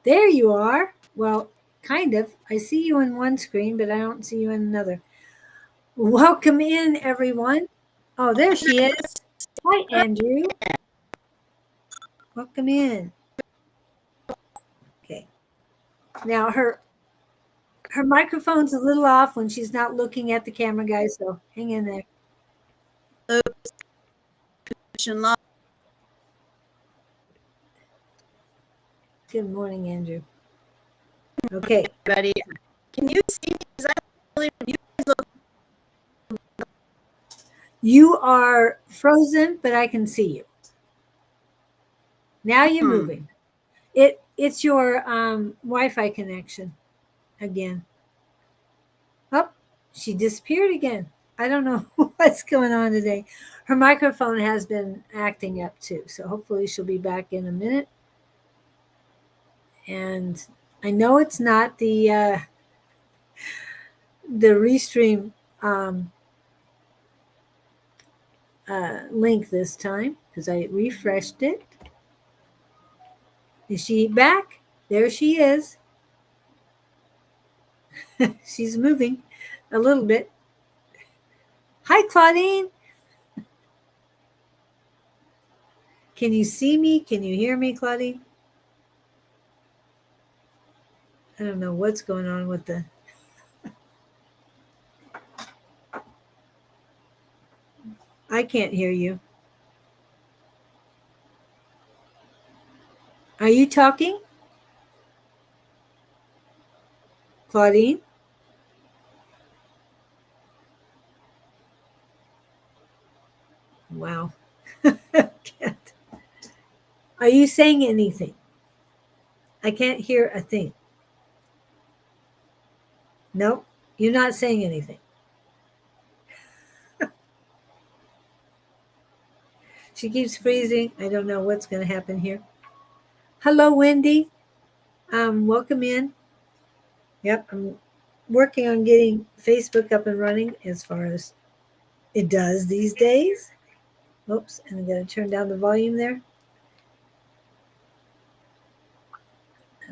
There you are. Well, kind of. I see you in one screen, but I don't see you in another. Welcome in, everyone. Oh, there she is. Hi, Andrew. Welcome in. Okay. Now her microphone's a little off when she's not looking at the camera, guys. So hang in there. Good morning, Andrew. Okay. Everybody, can you see me? Is that really, you guys look? You are frozen, but I can see you. Now you're moving. It's your Wi-Fi connection again. Oh, she disappeared again. I don't know what's going on today. Her microphone has been acting up too, so hopefully she'll be back in a minute. And I know it's not the Restream link this time because I refreshed it. Is she back? There she is. She's moving a little bit. Hi, Claudene. Can you see me? Can you hear me, Claudine? I don't know what's going on with the... I can't hear you. Are you talking? Claudine? Wow. Are you saying anything? I can't hear a thing. Nope, you're not saying anything. She keeps freezing. I don't know what's going to happen here. Hello, Wendy. Welcome in. Yep, I'm working on getting Facebook up and running as far as it does these days. Oops, and I'm going to turn down the volume there.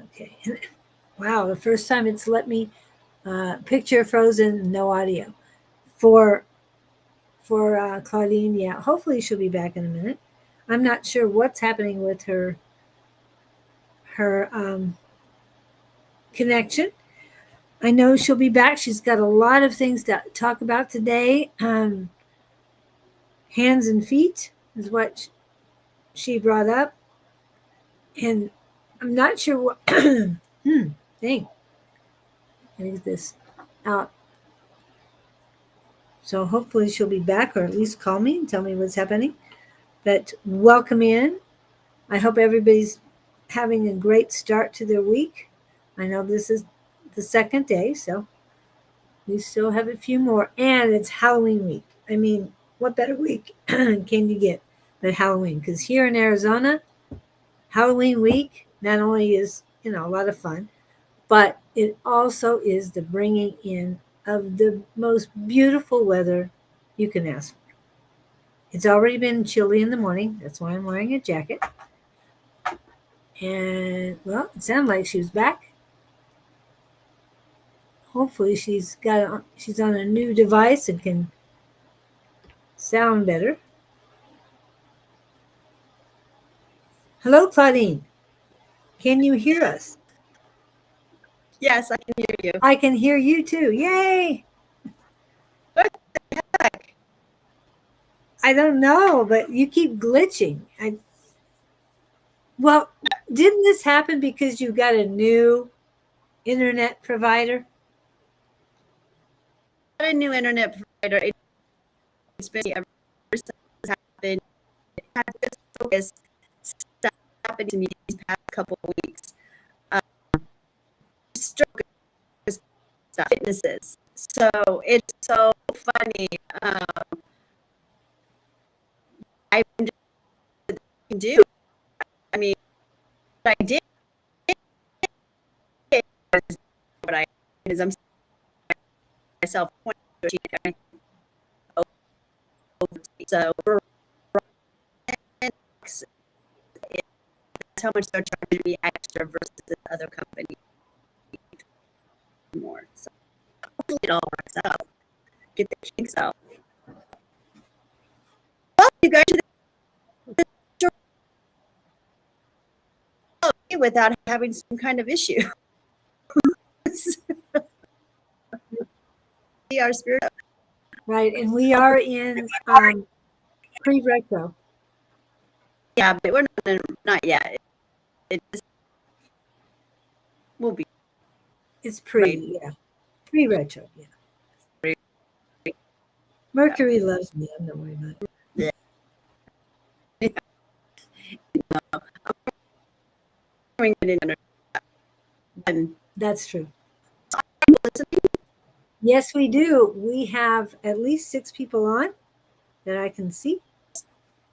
Okay. Wow, the first time it's let me picture frozen, no audio. For Claudine, yeah, hopefully she'll be back in a minute. I'm not sure what's happening with her connection. I know she'll be back. She's got a lot of things to talk about today. Hands and feet is what she brought up. And I'm not sure what... dang. Let me get this out. So hopefully she'll be back, or at least call me and tell me what's happening. But welcome in. I hope everybody's having a great start to their week. I know this is the second day, so we still have a few more. And it's Halloween week. I mean, what better week can you get than Halloween? Because here in Arizona, Halloween week not only is, a lot of fun, but it also is the bringing in of the most beautiful weather you can ask for. It's already been chilly in the morning. That's why I'm wearing a jacket. And, well, it sounded like she was back. Hopefully she's on a new device and can sound better. Hello, Claudine. Can you hear us? Yes, I can hear you. I can hear you too. Yay! What the heck? I don't know, but you keep glitching. Well, didn't this happen because you got a new internet provider? Not a new internet provider. It's been ever since this happened. It had this focus stuff happened to me these past couple of weeks. Stroke stuff, fitnesses. So it's so funny. I can do. I mean, what I did what I is I'm myself so we're that's how much they're charging me extra versus the other company more. So hopefully it all works out. Get the kinks out. Well, you guys without having some kind of issue. We are spirit. Right, and we are in pre-retro. Yeah, but we're not yet. It just will be. It's yeah. Pre-retro, yeah. Mercury loves me. I'm not worried about it. That's true. Yes, we do. We have at least 6 people on that I can see.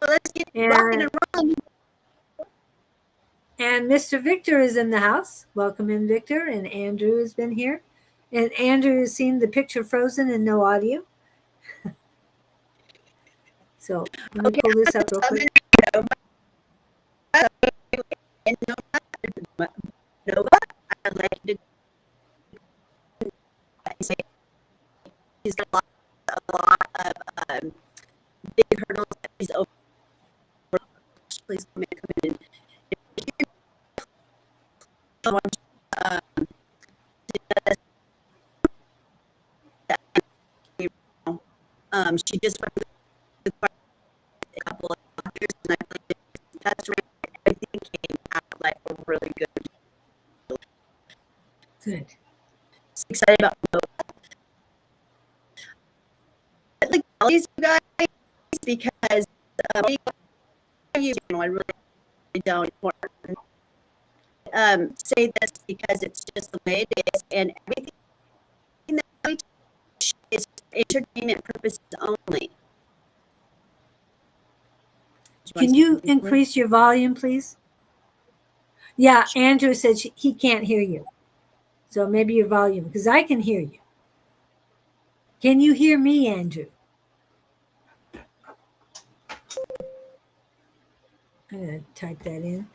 Let's get rocking and rolling. And Mr. Victor is in the house. Welcome in, Victor. And Andrew has been here. And Andrew has seen the picture frozen and no audio. So let me pull this up real quick. Nova, I'd like to say he's got a lot of big hurdles that he's over. Please come in. She just went to a couple of doctors, and I think that's right. Everything came out like a really good. Good. So excited about like all these guys because I really don't say this because it's just the way it is, and everything that we teach is entertainment purposes only. Can you increase your volume, please? Yeah, Andrew said he can't hear you. So maybe your volume, because I can hear you. Can you hear me, Andrew? I'm going to type that in.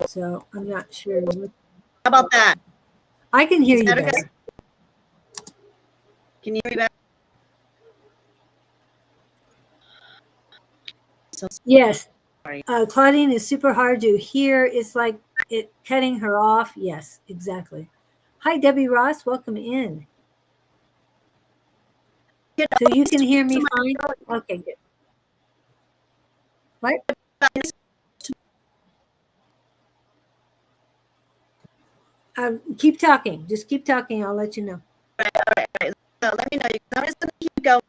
So I'm not sure. How about that? I can hear you better. Can you hear me better? So yes. Claudine is super hard to hear. It's like it cutting her off. Yes, exactly. Hi, Debbie Ross. Welcome in. So you can hear me fine? Okay, good. What? Keep talking. Just keep talking. I'll let you know. All right. So let me know. I'm just going to keep going.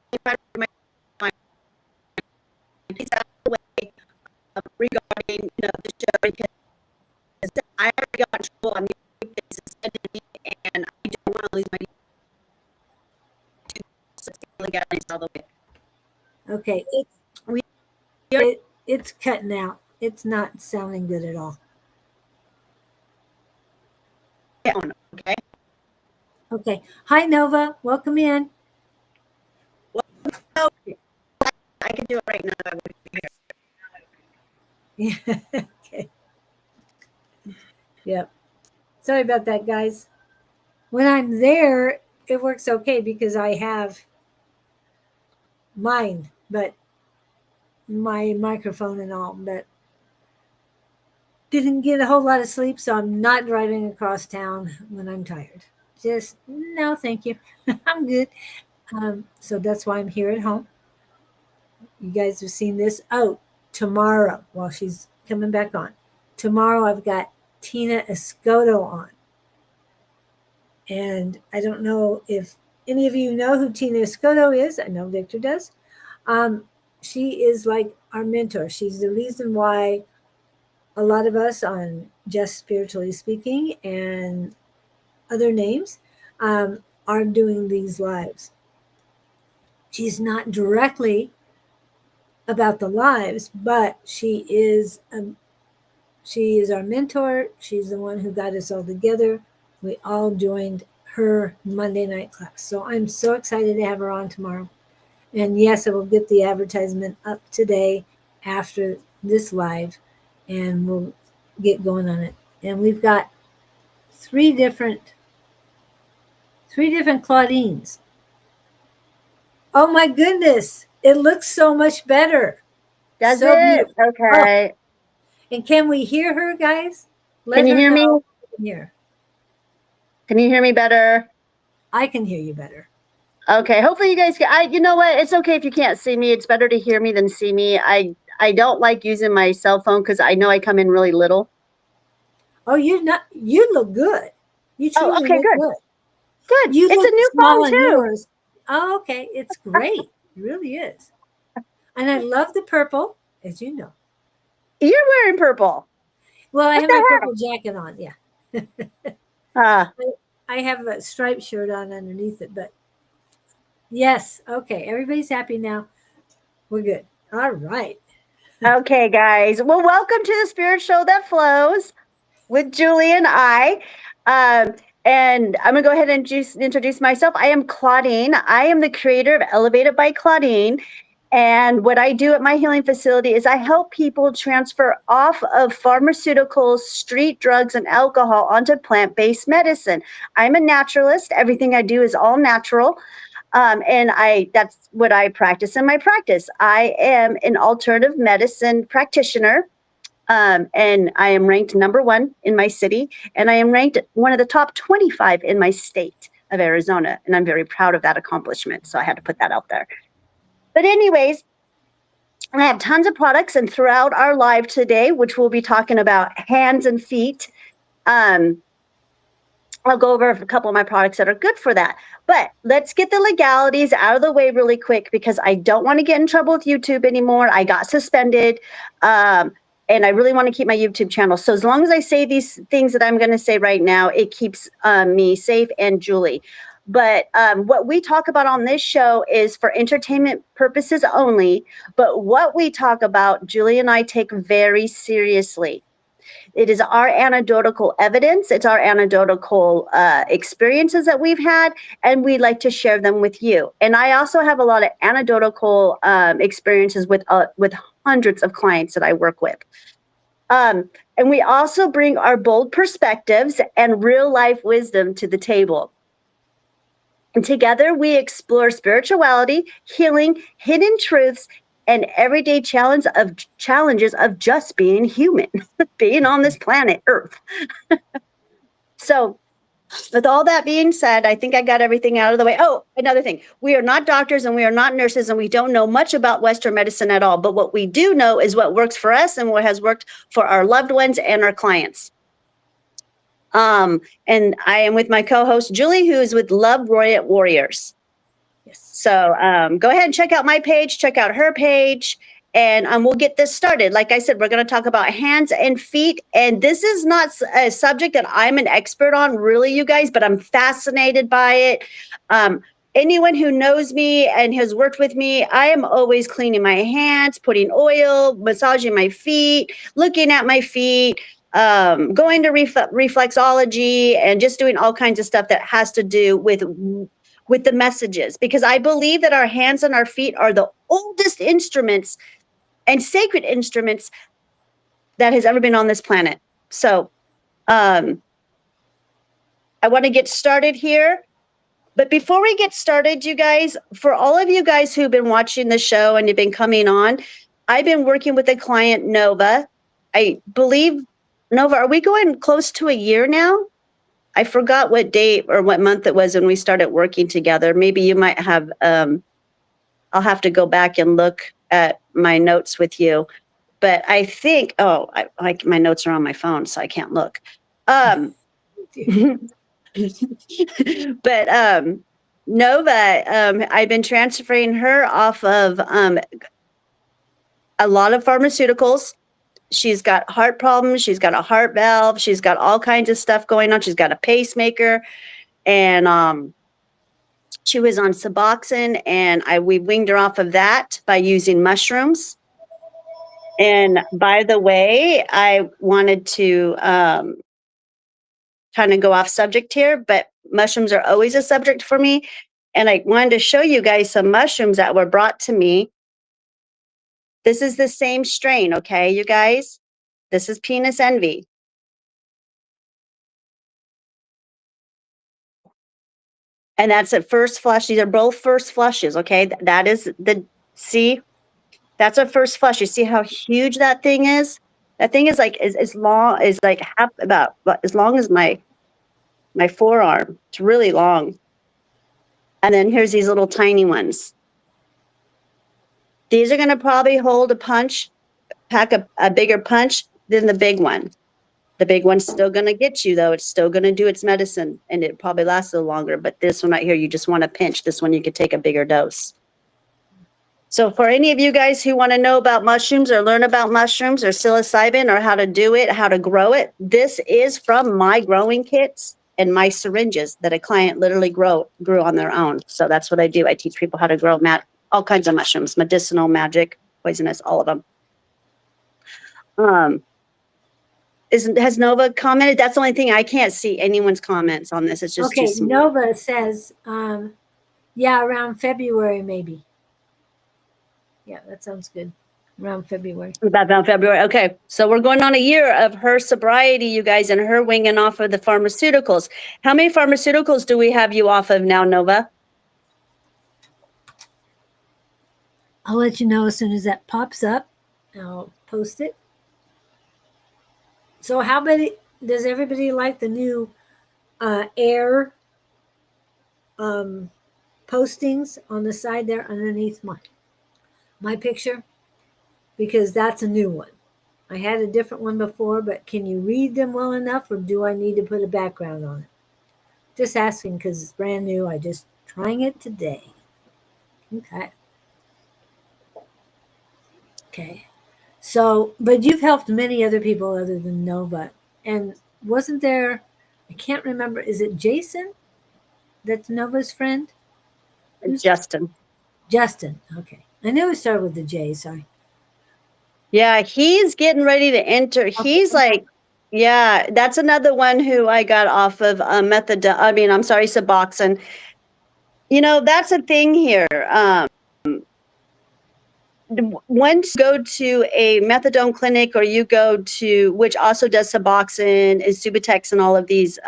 He's out of the way regarding the show because I already got in trouble. I mean, it's suspended me, and I don't want to lose my. All the way. Okay, it's cutting out. It's not sounding good at all. Okay. Okay. Hi, Nova. Welcome in. Well, I can do it right now. I would be here. Yeah. Okay. Yep. Sorry about that, guys. When I'm there, it works okay because I have mine, but my microphone and all, but didn't get a whole lot of sleep, so I'm not driving across town when I'm tired. Just no, thank you. I'm good. So that's why I'm here at home. You guys have seen this. Oh, tomorrow, while she's coming back on, tomorrow I've got Tina Escoto on. And I don't know if any of you know who Tina Escoto is. I know Victor does. She is like our mentor. She's the reason why a lot of us on Just Spiritually Speaking and other names are doing these lives. She's not directly about the lives, but she is our mentor. She's the one who got us all together. We all joined her Monday night class. So I'm so excited to have her on tomorrow. And yes, I will get the advertisement up today after this live, and we'll get going on it. And we've got three different Claudines. Oh my goodness, it looks so much better. Does So it? beautiful. Oh, Okay. and can we hear her, guys? Let Can you her hear me? know we can hear. Can you hear me better? I can hear you better. Okay. Hopefully you guys can. You know what? It's okay if you can't see me. It's better to hear me than see me. I don't like using my cell phone because I know I come in really little. Oh, you look good. You Oh, truly okay, look good. good. Good. You It's a look new small phone on too. yours. Oh, okay. It's great. It really is. And I love the purple, as you know. You're wearing purple. Well, I What have my the purple jacket on. Yeah. heck? I have a striped shirt on underneath it, but yes. Okay. Everybody's happy now. We're good. All right. Okay, guys. Well, welcome to the Spirit Show That Flows with Julie and I. And I'm going to go ahead and just introduce myself. I am Claudene. I am the creator of Elevated by Claudene. And what I do at my healing facility is I help people transfer off of pharmaceuticals, street drugs, and alcohol onto plant-based medicine. I'm a naturalist. Everything I do is all natural. And that's what I practice in my practice. I am an alternative medicine practitioner. And I am ranked number 1 in my city, and I am ranked one of the top 25 in my state of Arizona. And I'm very proud of that accomplishment. So I had to put that out there. But anyways, I have tons of products, and throughout our live today, which we'll be talking about hands and feet, I'll go over a couple of my products that are good for that. But let's get the legalities out of the way really quick because I don't want to get in trouble with YouTube anymore. I got suspended. And I really want to keep my YouTube channel. So as long as I say these things that I'm going to say right now, it keeps me safe and Julie. But what we talk about on this show is for entertainment purposes only. But what we talk about, Julie and I take very seriously. It is our anecdotal evidence. It's our anecdotal experiences that we've had, and we like to share them with you. And I also have a lot of anecdotal experiences with hundreds of clients that I work with. And we also bring our bold perspectives and real life wisdom to the table. And together we explore spirituality, healing, hidden truths, and everyday challenges of just being human, being on this planet Earth. So with all that being said, I think I got everything out of the way. Oh, another thing. We are not doctors and we are not nurses, and we don't know much about Western medicine at all. But what we do know is what works for us and what has worked for our loved ones and our clients. And I am with my co-host, Julie, who is with Love Royal Warriors. Yes. So go ahead and check out my page, check out her page, and we'll get this started. Like I said, we're going to talk about hands and feet. And this is not a subject that I'm an expert on, really, you guys, but I'm fascinated by it. Anyone who knows me and has worked with me, I am always cleaning my hands, putting oil, massaging my feet, looking at my feet, going to reflexology, and just doing all kinds of stuff that has to do with the messages, because I believe that our hands and our feet are the oldest instruments and sacred instruments that has ever been on this planet. So I want to get started here. But before we get started, you guys, for all of you guys who've been watching the show and you've been coming on, I've been working with a client, Nova. I believe, Nova, are we going close to a year now? I forgot what date or what month it was when we started working together. Maybe you might have, I'll have to go back and look at my notes with you. But I think, my notes are on my phone, so I can't look. But Nova, I've been transferring her off of a lot of pharmaceuticals. She's got heart problems. She's got a heart valve. She's got all kinds of stuff going on. She's got a pacemaker. And she was on Suboxone, and we weaned her off of that by using mushrooms. And by the way, I wanted to kind of go off subject here, but mushrooms are always a subject for me. And I wanted to show you guys some mushrooms that were brought to me This is the same strain, okay, you guys? This is penis envy. And that's at first flush. These are both first flushes, okay? That is see? That's a first flush. You see how huge that thing is? That thing is like as long as like about as long as my forearm. It's really long. And then here's these little tiny ones. These are going to probably hold a punch, pack a bigger punch than the big one. The big one's still going to get you, though. It's still going to do its medicine, and it probably lasts a little longer. But this one right here, you just want to pinch. This one, you could take a bigger dose. So for any of you guys who want to know about mushrooms or learn about mushrooms or psilocybin or how to do it, how to grow it, this is from my growing kits and my syringes that a client literally grew on their own. So that's what I do. I teach people how to grow all kinds of mushrooms, medicinal, magic, poisonous, all of them. Has Nova commented? That's the only thing. I can't see anyone's comments on this. It's just okay. Nova says, yeah, around February, maybe. Yeah, that sounds good. Around February. About February. Okay. So we're going on a year of her sobriety, you guys, and her winging off of the pharmaceuticals. How many pharmaceuticals do we have you off of now, Nova? I'll let you know as soon as that pops up. I'll post it. So how many, does everybody like the new air postings on the side there underneath my picture? Because that's a new one. I had a different one before, but can you read them well enough, or do I need to put a background on it? Just asking because it's brand new. I just trying it today. Okay. Okay. So, but you've helped many other people other than Nova. And wasn't there, I can't remember, is it Jason that's Nova's friend? Who's Justin. Justin. Okay. I knew it started with the J, sorry. Yeah, he's getting ready to enter. Okay. He's like, yeah, that's another one who I got off of Suboxone. You know, that's a thing here. Once you go to a methadone clinic, or you go to, which also does Suboxone and Subutex and all of these,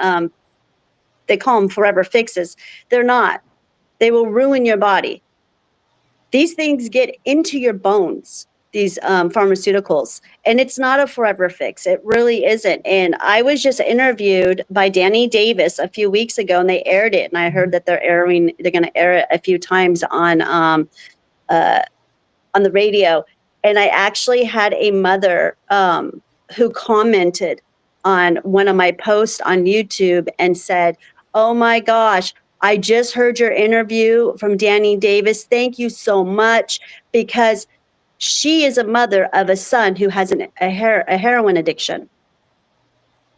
they call them forever fixes. They're not. They will ruin your body. These things get into your bones, these pharmaceuticals, and it's not a forever fix. It really isn't. And I was just interviewed by Danny Davis a few weeks ago, and they aired it. And I heard that they're going to air it a few times on the radio. And I actually had a mother who commented on one of my posts on YouTube and said, "Oh my gosh, I just heard your interview from Danny Davis. Thank you so much," because she is a mother of a son who has a heroin addiction.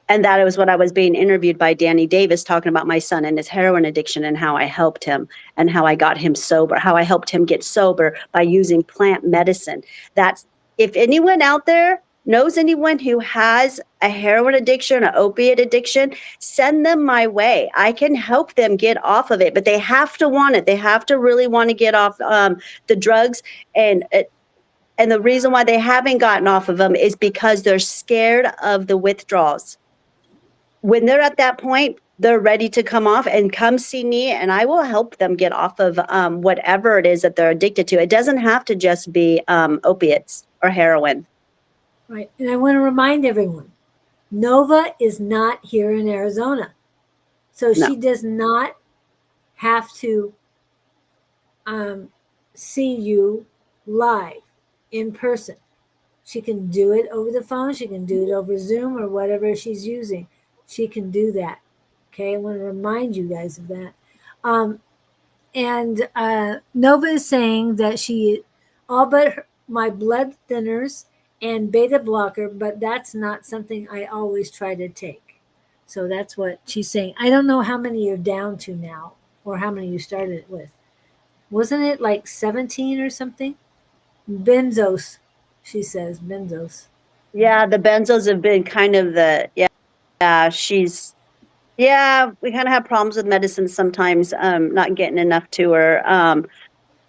And that was what I was being interviewed by Danny Davis, talking about my son and his heroin addiction and how I helped him and how I got him sober, how I helped him get sober by using plant medicine. That's, if anyone out there knows anyone who has a heroin addiction, an opiate addiction, send them my way. I can help them get off of it, but they have to want it. They have to really want to get off the drugs. And the reason why they haven't gotten off of them is because they're scared of the withdrawals. When they're at that point, they're ready to come off and come see me, and I will help them get off of whatever it is that they're addicted to. It doesn't have to just be opiates or heroin. Right. And I want to remind everyone, Nova is not here in Arizona. So she does not have to see you live in person. She can do it over the phone. She can do it over Zoom or whatever she's using. She can do that. Okay, I want to remind you guys of that. And Nova is saying that she, all but my blood thinners and beta blocker, but that's not something I always try to take. So that's what she's saying. I don't know how many you're down to now or how many you started with. Wasn't it like 17 or something? Benzos, she says, benzos. Yeah, the benzos have been kind of we kind of have problems with medicine sometimes, not getting enough to her.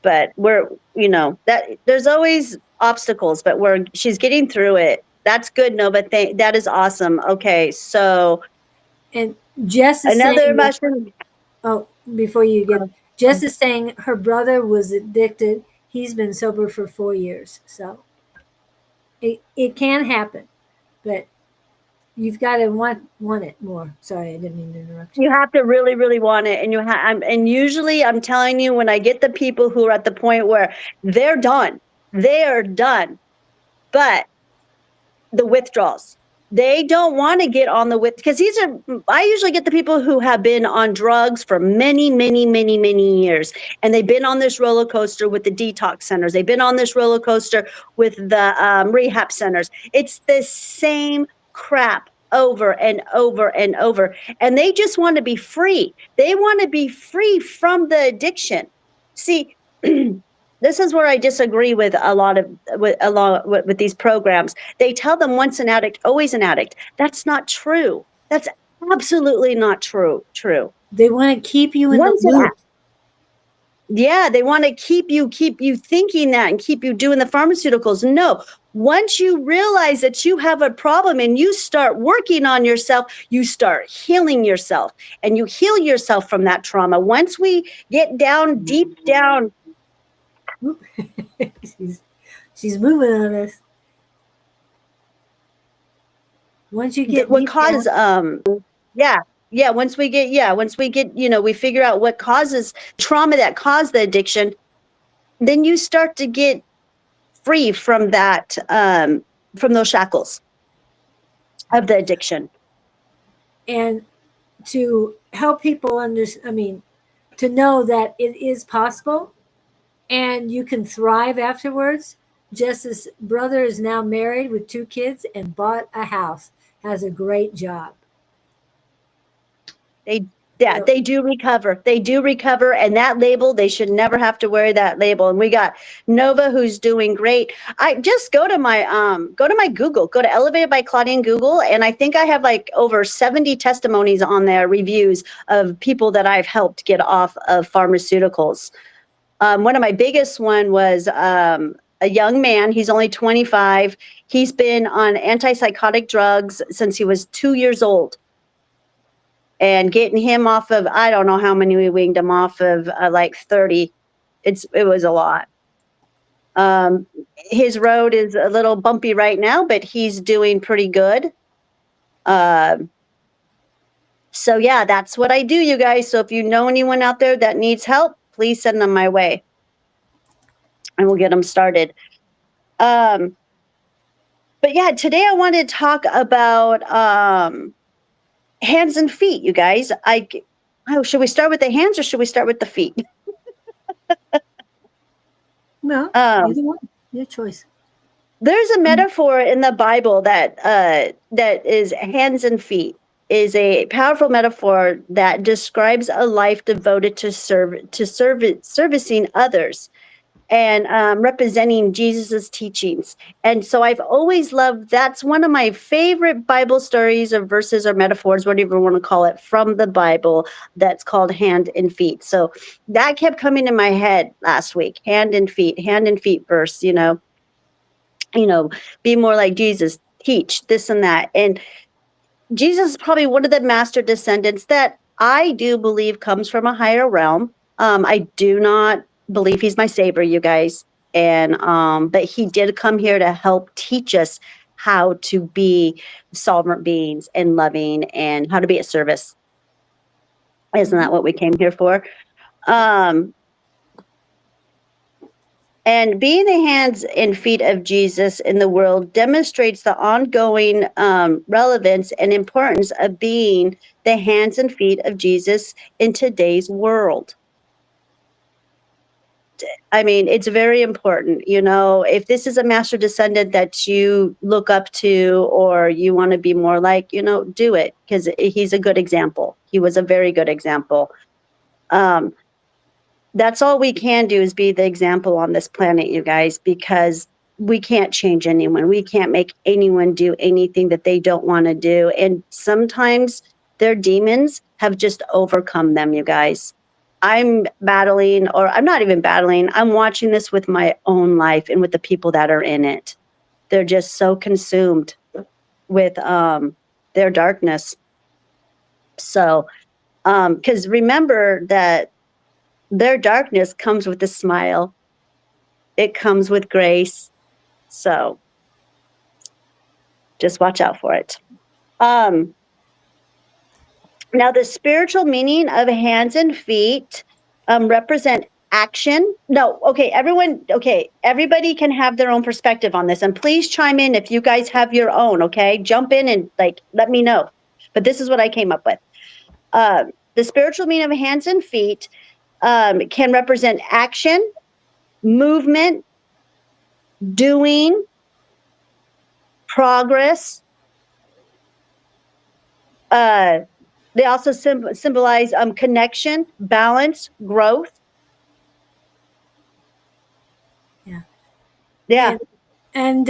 But we're, that there's always obstacles, but she's getting through it. That's good, Nova. That is awesome. Okay, so And Jess is another saying that, mushroom. oh, before you get, Jess is saying her brother was addicted. He's been sober for 4 years. So it can happen, but you've got to want it more. Sorry, I didn't mean to interrupt you. You have to really, really want it, and and usually I'm telling you, when I get the people who are at the point where they're done, but the withdrawals. They don't want to get on the because I usually get the people who have been on drugs for many, many, many, many years. And they've been on this roller coaster with the detox centers. They've been on this roller coaster with the rehab centers. It's the same crap over and over and over. And they just want to be free. They want to be free from the addiction. See, this is where I disagree with a lot with these programs. They tell them once an addict, always an addict. That's not true. That's absolutely not true. They want to keep you in the loop. Yeah, they want to keep you thinking that and keep you doing the pharmaceuticals. No, once you realize that you have a problem and you start working on yourself, you start healing yourself, and you heal yourself from that trauma. Once we get down, deep down. she's moving on us. Once you get what causes once we get we figure out what causes trauma that caused the addiction, then you start to get free from that from those shackles of the addiction. And to help people to know that it is possible and you can thrive afterwards. Jess's brother is now married with 2 kids and bought a house, has a great job. They do recover. They do recover, and that label, they should never have to wear that label. And we got Nova, who's doing great. I just go to my Google, go to Elevated by Claudene Google, and I think I have like over 70 testimonies on there, reviews of people that I've helped get off of pharmaceuticals. One of my biggest one was a young man. He's only 25. He's been on antipsychotic drugs since he was 2 years old. And getting him off of, I don't know how many we winged him off of, like 30. It was a lot. His road is a little bumpy right now, but he's doing pretty good. So yeah, that's what I do, you guys. So if you know anyone out there that needs help, please send them my way, and we'll get them started. But yeah, today I want to talk about hands and feet, you guys. Should we start with the hands or should we start with the feet? No, either one, your choice. There's a metaphor in the Bible that is hands and feet. Is a powerful metaphor that describes a life devoted to servicing others and representing Jesus's teachings. And so I've always loved, that's one of my favorite Bible stories or verses or metaphors, whatever you want to call it, from the Bible, that's called hand and feet. So that kept coming in my head last week, hand and feet verse, be more like Jesus, teach this and that. And Jesus is probably one of the master descendants that I do believe comes from a higher realm. I do not believe he's my savior, you guys. And but he did come here to help teach us how to be sovereign beings and loving and how to be at service. Isn't that what we came here for? And being the hands and feet of Jesus in the world demonstrates the ongoing relevance and importance of being the hands and feet of Jesus in today's world. I mean, it's very important, if this is a master descendant that you look up to or you want to be more like, do it, because he's a good example. He was a very good example. That's all we can do is be the example on this planet, you guys, because we can't change anyone. We can't make anyone do anything that they don't want to do. And sometimes their demons have just overcome them, you guys. I'm battling, or I'm not even battling, I'm watching this with my own life and with the people that are in it. They're just so consumed with their darkness. So, because remember that their darkness comes with a smile, it comes with grace. So just watch out for it. Now, the spiritual meaning of hands and feet represent action. No, okay, everybody can have their own perspective on this. And please chime in if you guys have your own, okay? Jump in and let me know. But this is what I came up with. The spiritual meaning of hands and feet can represent action, movement, doing, progress. They also symbolize connection, balance, growth. Yeah. Yeah. And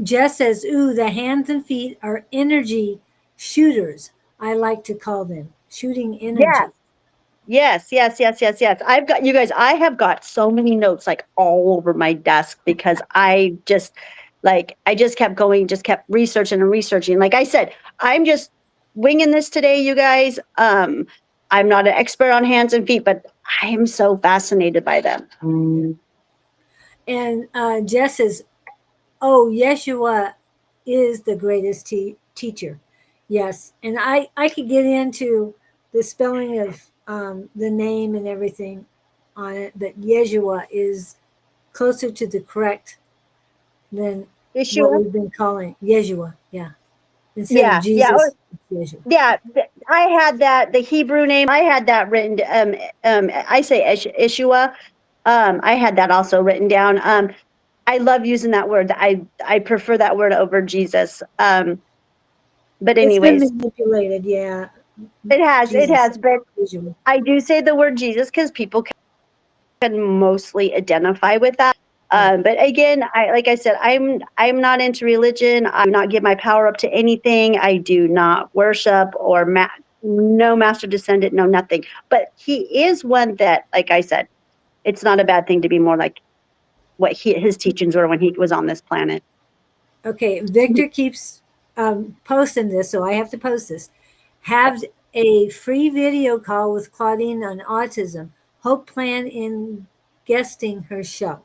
Jess says, ooh, the hands and feet are energy shooters. I like to call them shooting energy. Yes. I've got, you guys, I have got so many notes like all over my desk because I just kept going, just kept researching and researching. Like I said, I'm just winging this today, you guys. I'm not an expert on hands and feet, but I am so fascinated by them. And Jess says, oh, Yeshua is the greatest teacher. Yes. And I could get into the spelling of the name and everything on it, but Yeshua is closer to the correct than what Yeshua? we've been calling Yeshua. Yeah. Instead of Yeah. Jesus, it's Yeshua. Yeah, I had that, the Hebrew name, I had that written, I say Ishua. I had that also written down. I love using that word. I prefer that word over Jesus. But It's been anyways, manipulated, yeah. it Jesus, has, but Yeshua. I do say the word Jesus because people can mostly identify with that. Yeah. But again, like I said, I'm not into religion. I do not give my power up to anything. I do not worship or no master descendant, no nothing. But he is one that, like I said, it's not a bad thing to be more like what his teachings were when he was on this planet. Okay, Victor keeps posting this, so I have to post this. Have a free video call with Claudine on autism. Hope plan in guesting her show.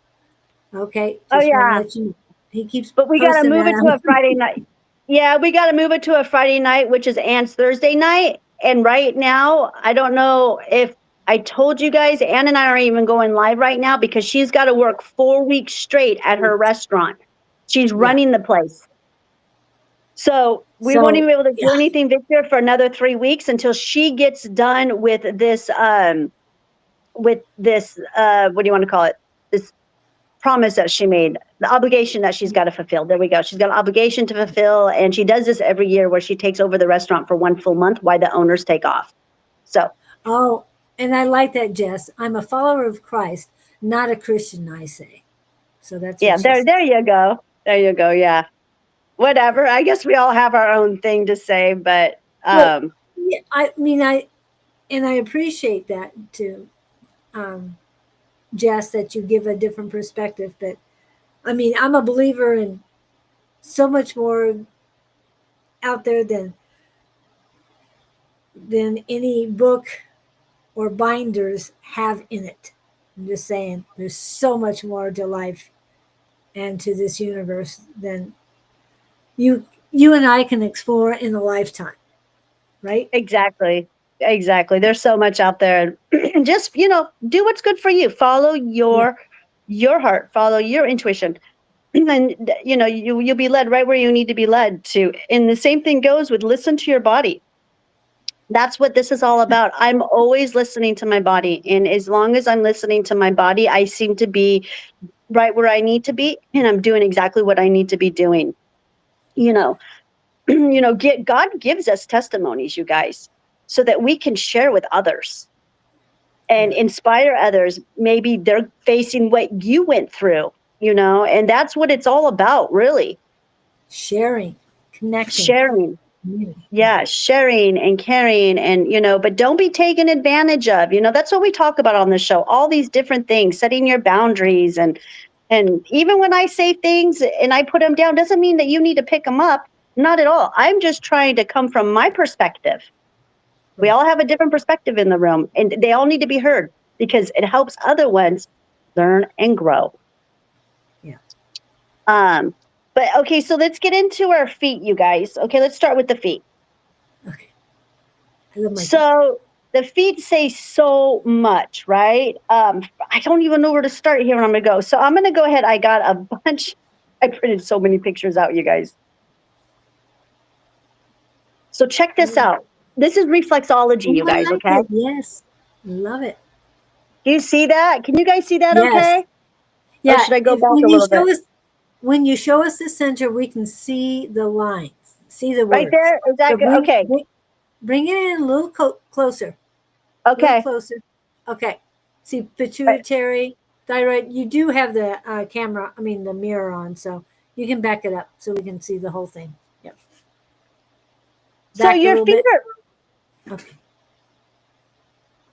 Okay, Oh just want to yeah, let you know. He keeps but we got to posting move it to a that. Friday night. Yeah, we got to move it to a Friday night, which is Anne's Thursday night. And right now, I don't know if I told you guys, Anne and I are even going live right now because she's got to work 4 weeks straight at her restaurant. She's Yeah. running the place. So we won't even be able to do anything, Victor, for another 3 weeks until she gets done with this, what do you want to call it? This promise that she made, the obligation that she's got to fulfill. There we go. She's got an obligation to fulfill. And she does this every year where she takes over the restaurant for 1 full month while the owners take off. So. Oh, and I like that, Jess. I'm a follower of Christ, not a Christian, I say. So that's Yeah, there you go. There you go. Yeah. Whatever. I guess we all have our own thing to say, but yeah, I mean, I appreciate that too, Jess, that you give a different perspective. But I mean, I'm a believer in so much more out there than any book or binders have in it. I'm just saying, there's so much more to life and to this universe than you and I can explore in a lifetime, right? exactly. There's so much out there. Just, do what's good for you. Follow your heart, follow your intuition. And you'll be led right where you need to be led to. And the same thing goes with listen to your body. That's what this is all about. I'm always listening to my body. And as long as I'm listening to my body, I seem to be right where I need to be. And I'm doing exactly what I need to be doing. God gives us testimonies, you guys, so that we can share with others and inspire others. Maybe they're facing what you went through, and that's what it's all about, really. Sharing, connecting. Sharing. Yeah, sharing and caring and, but don't be taken advantage of. That's what we talk about on the show. All these different things, setting your boundaries and even when I say things and I put them down doesn't mean that you need to pick them up. Not at all. I'm just trying to come from my perspective. We all have a different perspective in the room and they all need to be heard because it helps other ones learn and grow. Yeah. But okay, so let's get into our feet, you guys. Okay, let's start with the feet. Okay. I love my feet. So the feet say so much, right? I don't even know where to start here when I'm going to go. So I'm going to go ahead. I got a bunch. I printed so many pictures out, you guys. So check this out. This is reflexology, you guys, okay? Yes. Love it. Do you see that? Can you guys see that okay? Yeah. Or should I go back a little bit? When you show us the center, we can see the lines, see the words. Right there? Is that good? Okay. Bring it in a little closer. Okay. A little closer. Okay. See, pituitary, thyroid. You do have the the mirror on, so you can back it up so we can see the whole thing. Yep. So your feet are... Okay.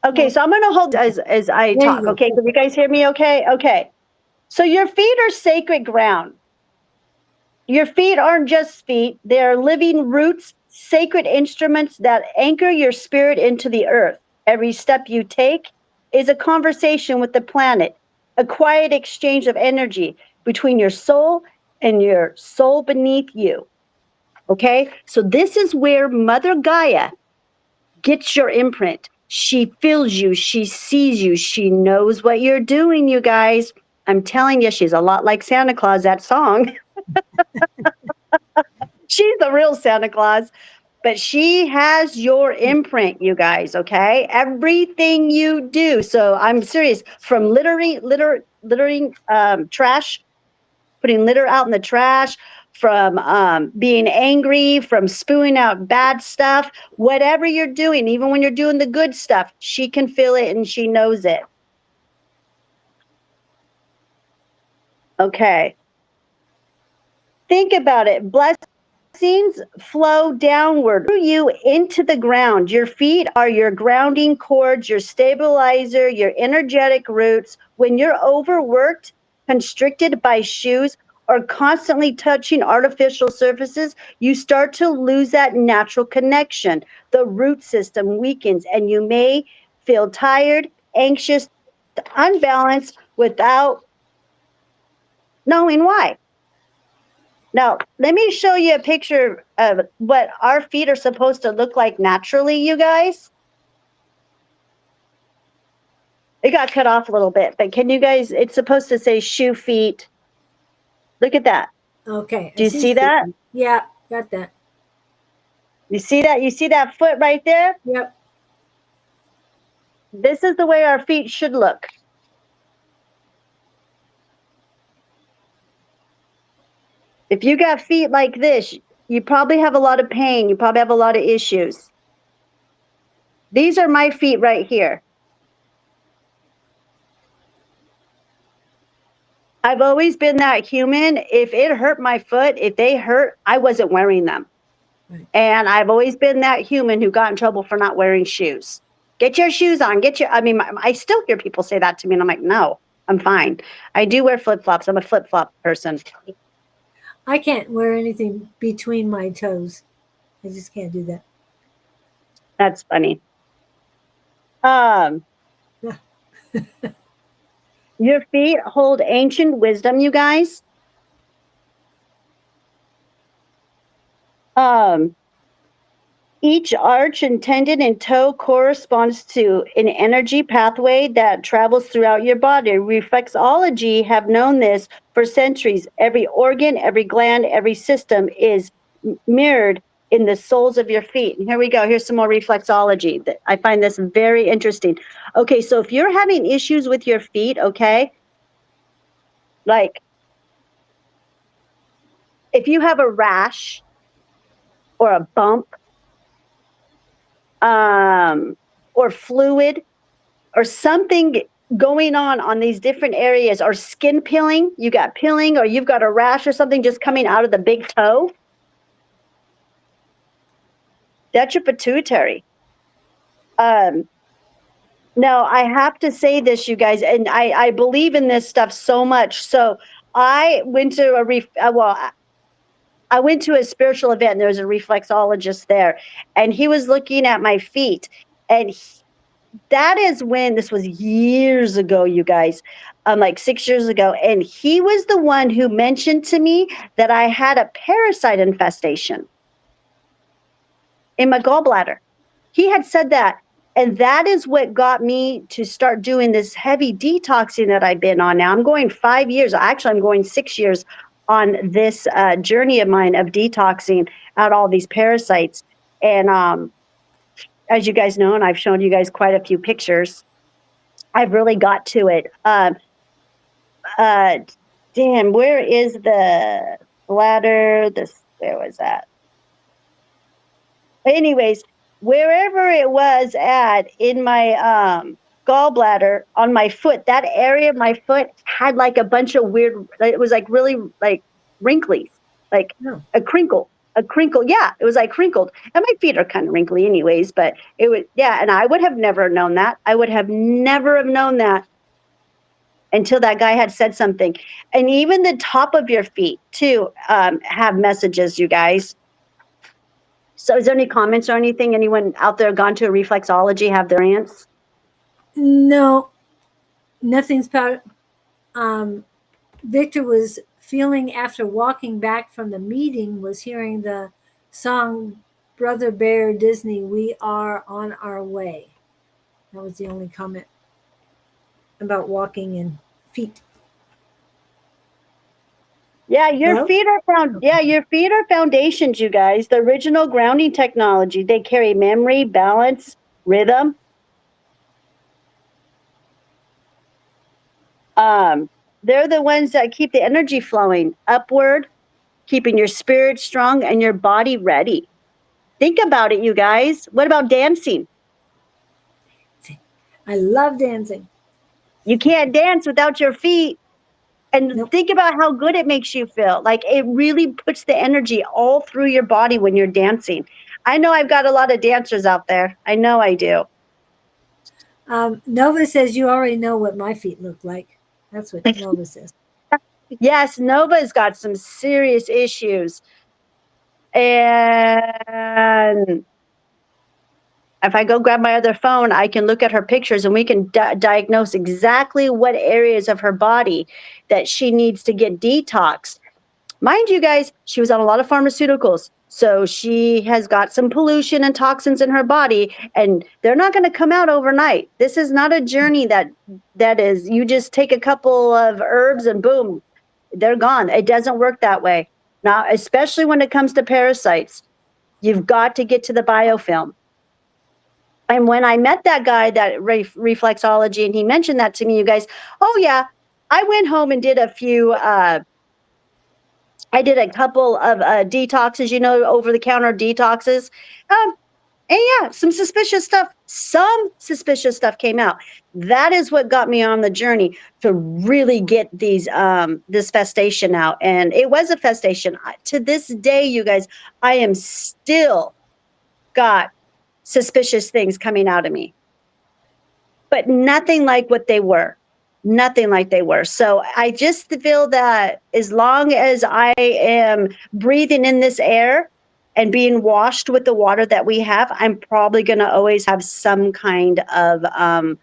Okay, so I'm going to hold as I talk, okay? Can you guys hear me okay? Okay. So your feet are sacred ground. Your feet aren't just feet. They are living roots, sacred instruments that anchor your spirit into the earth. Every step you take is a conversation with the planet, a quiet exchange of energy between your soul and your soul beneath you. Okay? So this is where Mother Gaia gets your imprint. She feels you. She sees you. She knows what you're doing, you guys. I'm telling you, she's a lot like Santa Claus, that song. She's the real Santa Claus, but she has your imprint, you guys, okay? Everything you do. So I'm serious, from littering trash, putting litter out in the trash, from being angry, from spewing out bad stuff, whatever you're doing, even when you're doing the good stuff, she can feel it and she knows it. Okay. Think about it. Blessings flow downward through you into the ground. Your feet are your grounding cords, your stabilizer, your energetic roots. When you're overworked, constricted by shoes, or constantly touching artificial surfaces, you start to lose that natural connection. The root system weakens, and you may feel tired, anxious, unbalanced without knowing why. Now, let me show you a picture of what our feet are supposed to look like naturally, you guys. It got cut off a little bit, but can you guys, it's supposed to say shoe feet. Look at that. Okay. Do you see that? Yeah, got that. You see that? You see that foot right there? Yep. This is the way our feet should look. If you got feet like this, you probably have a lot of pain. You probably have a lot of issues. These are my feet right here. I've always been that human. If it hurt my foot, if they hurt, I wasn't wearing them. Right. And I've always been that human who got in trouble for not wearing shoes. Get your shoes on. I still hear people say that to me, and I'm like, no, I'm fine. I do wear flip-flops. I'm a flip-flop person. I can't wear anything between my toes. I just can't do that. That's funny. Your feet hold ancient wisdom, you guys. Each arch and tendon and toe corresponds to an energy pathway that travels throughout your body. Reflexology have known this for centuries. Every organ, every gland, every system is mirrored in the soles of your feet. And here we go. Here's some more reflexology. I find this very interesting. Okay, so if you're having issues with your feet, okay, like if you have a rash or a bump, or fluid or something going on these different areas, or skin peeling, you got peeling, or you've got a rash or something just coming out of the big toe. That's your pituitary. Now, I have to say this, you guys, and I believe in this stuff so much. So I went to I went to a spiritual event, and there was a reflexologist there, and he was looking at my feet. And that is when this was years ago, you guys, like 6 years ago. And he was the one who mentioned to me that I had a parasite infestation in my gallbladder. He had said that. And that is what got me to start doing this heavy detoxing that I've been on now. I'm going 5 years. Actually, I'm going 6 years on this journey of mine of detoxing out all these parasites. And as you guys know, and I've shown you guys quite a few pictures, I've really got to it. Uh, damn, where is the bladder? Where was that? Anyways, wherever it was at in my gallbladder on my foot, that area of my foot had like a bunch of weird, it was like really like wrinkly, like No. a crinkle. Yeah, it was like crinkled. And my feet are kind of wrinkly anyways, but it was, yeah. And I would have never known that. I would have never have known that until that guy had said something. And even the top of your feet too have messages, you guys. So is there any comments or anything? Anyone out there gone to a reflexology have their ants? No, nothing's about. Victor was feeling after walking back from the meeting was hearing the song Brother Bear Disney, We Are on Our Way. That was the only comment about walking and feet. Yeah, your Hello? feet are your feet are foundations, you guys. The original grounding technology. They carry memory, balance, rhythm. They're the ones that keep the energy flowing upward, keeping your spirit strong and your body ready. Think about it, you guys. What about dancing? I love dancing. You can't dance without your feet. And Nope. think about how good it makes you feel. Like it really puts the energy all through your body when you're dancing. I know I've got a lot of dancers out there. I know I do. Nova says you already know what my feet look like. That's what Nova says. Yes, Nova's got some serious issues. And if I go grab my other phone, I can look at her pictures and we can diagnose exactly what areas of her body that she needs to get detoxed. Mind you guys, she was on a lot of pharmaceuticals. So she has got some pollution and toxins in her body, and they're not going to come out overnight. This is not a journey that is you just take a couple of herbs and boom, they're gone. It doesn't work that way. Now, especially when it comes to parasites, you've got to get to the biofilm. And when I met that guy, that reflexology, and he mentioned that to me, you guys, oh yeah, I went home and did a few I did a couple of detoxes, over the counter detoxes. And yeah, some suspicious stuff came out. That is what got me on the journey to really get this festation out. And it was a festation. To this day, you guys, I am still got suspicious things coming out of me, but nothing like what they were. Nothing like they were. So I just feel that as long as I am breathing in this air and being washed with the water that we have, I'm probably going to always have some kind of, I'm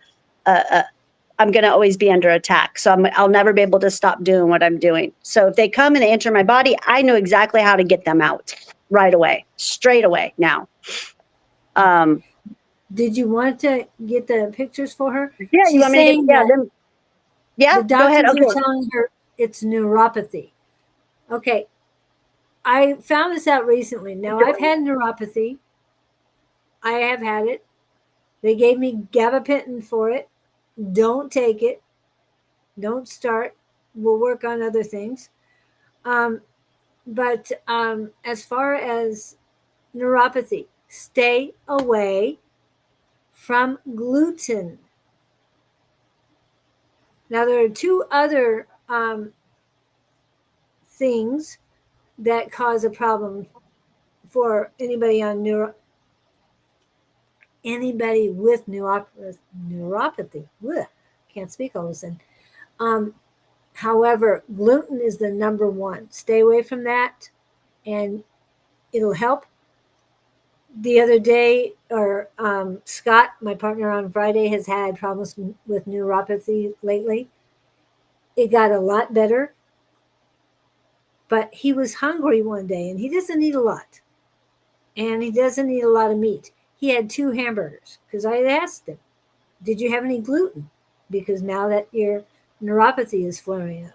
going to always be under attack. So I'll never be able to stop doing what I'm doing. So if they come and they enter my body, I know exactly how to get them out right away, straight away now. Did you want to get the pictures for her? Yeah, She's you want me to saying get, yeah, that them. Yeah, the go ahead. doctors Okay. are telling her it's neuropathy. Okay. I found this out recently. Now, I've had neuropathy. I have had it. They gave me gabapentin for it. Don't take it. Don't start. We'll work on other things. But as far as neuropathy, stay away from gluten. Now, there are two other things that cause a problem for anybody on anybody with neuropathy. Ugh, can't speak all of a sudden. However, gluten is the number one. Stay away from that, and it'll help. The other day, or Scott, my partner on Friday, has had problems with neuropathy lately. It got a lot better, but he was hungry one day, and he doesn't eat a lot, and he doesn't eat a lot of meat. He had 2 hamburgers because I had asked him, "Did you have any gluten?" Because now that your neuropathy is flaring up.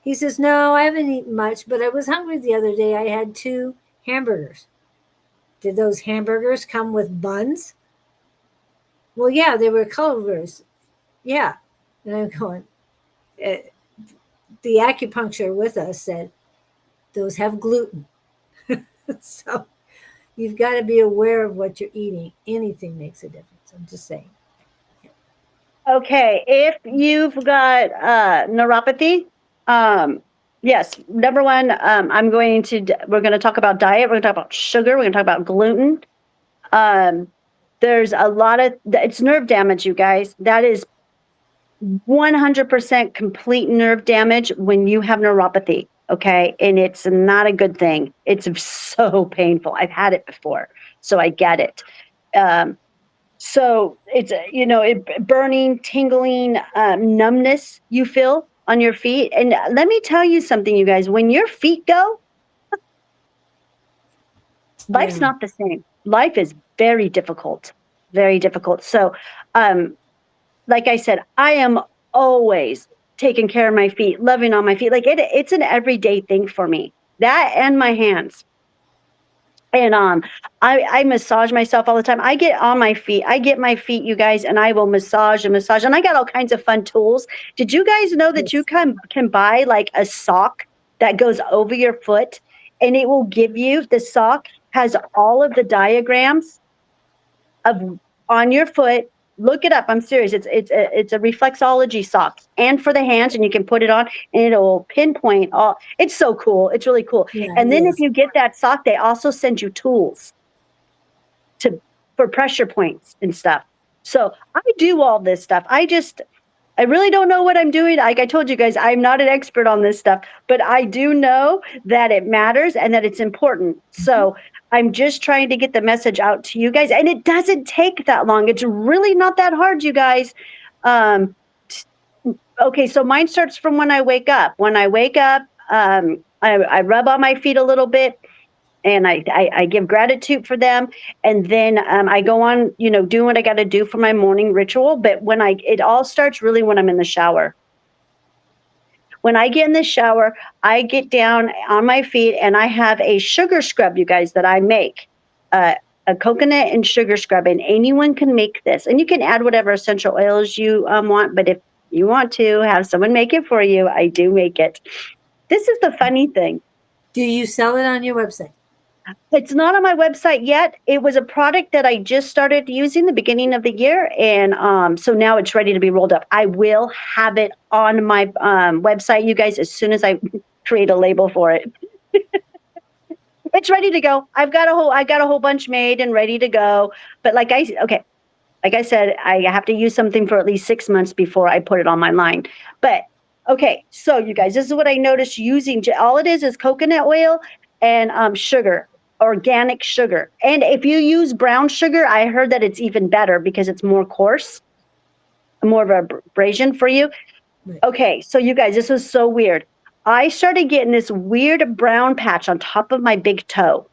He says, "No, I haven't eaten much, but I was hungry the other day. I had 2 hamburgers." Did those hamburgers come with buns? Well, yeah, they were culver's. Yeah. And I'm going, uh, the acupuncture with us said, those have gluten. So you've got to be aware of what you're eating. Anything makes a difference. I'm just saying. Okay, if you've got neuropathy, yes, number one, we're going to talk about diet. We're going to talk about sugar. We're going to talk about gluten. There's a lot of, it's nerve damage, you guys. That is 100% complete nerve damage when you have neuropathy. Okay. And it's not a good thing. It's so painful. I've had it before, so I get it. So it's, burning, tingling, numbness you feel on your feet. And let me tell you something, you guys, when your feet go, life's not the same. Life is very difficult, very difficult. So, like I said, I am always taking care of my feet, loving on my feet. Like it's an everyday thing for me, that and my hands. And I massage myself all the time. I get on my feet. I get my feet, you guys, and I will massage and massage. And I got all kinds of fun tools. Did you guys know that you can buy like a sock that goes over your foot, and it will give you, the sock has all of the diagrams of on your foot. Look it up. I'm serious. It's a reflexology sock, and for the hands, and you can put it on, and it'll pinpoint all. It's so cool. It's really cool. Yeah, and then if you get that sock, they also send you tools for pressure points and stuff. So I do all this stuff. I really don't know what I'm doing. Like I told you guys, I'm not an expert on this stuff, but I do know that it matters and that it's important. So I'm just trying to get the message out to you guys, and it doesn't take that long. It's really not that hard, you guys. Okay, so mine starts from when I wake up. When I wake up, I rub on my feet a little bit, and I give gratitude for them, and then I go on, doing what I got to do for my morning ritual. But it all starts really when I'm in the shower. When I get in the shower, I get down on my feet, and I have a sugar scrub, you guys, that I make, a coconut and sugar scrub, and anyone can make this, and you can add whatever essential oils you want. But if you want to have someone make it for you, I do make it. This is the funny thing. Do you sell it on your website? It's not on my website yet. It was a product that I just started using the beginning of the year. And so now it's ready to be rolled up. I will have it on my website, you guys, as soon as I create a label for it. It's ready to go. I got a whole bunch made and ready to go. But like I said, I have to use something for at least 6 months before I put it on my line. But okay, so you guys, this is what I noticed using. All it is coconut oil and sugar. Organic sugar. And if you use brown sugar, I heard that it's even better because it's more coarse, more of a abrasion for you. Right. Okay, so you guys, this was so weird. I started getting this weird brown patch on top of my big toe.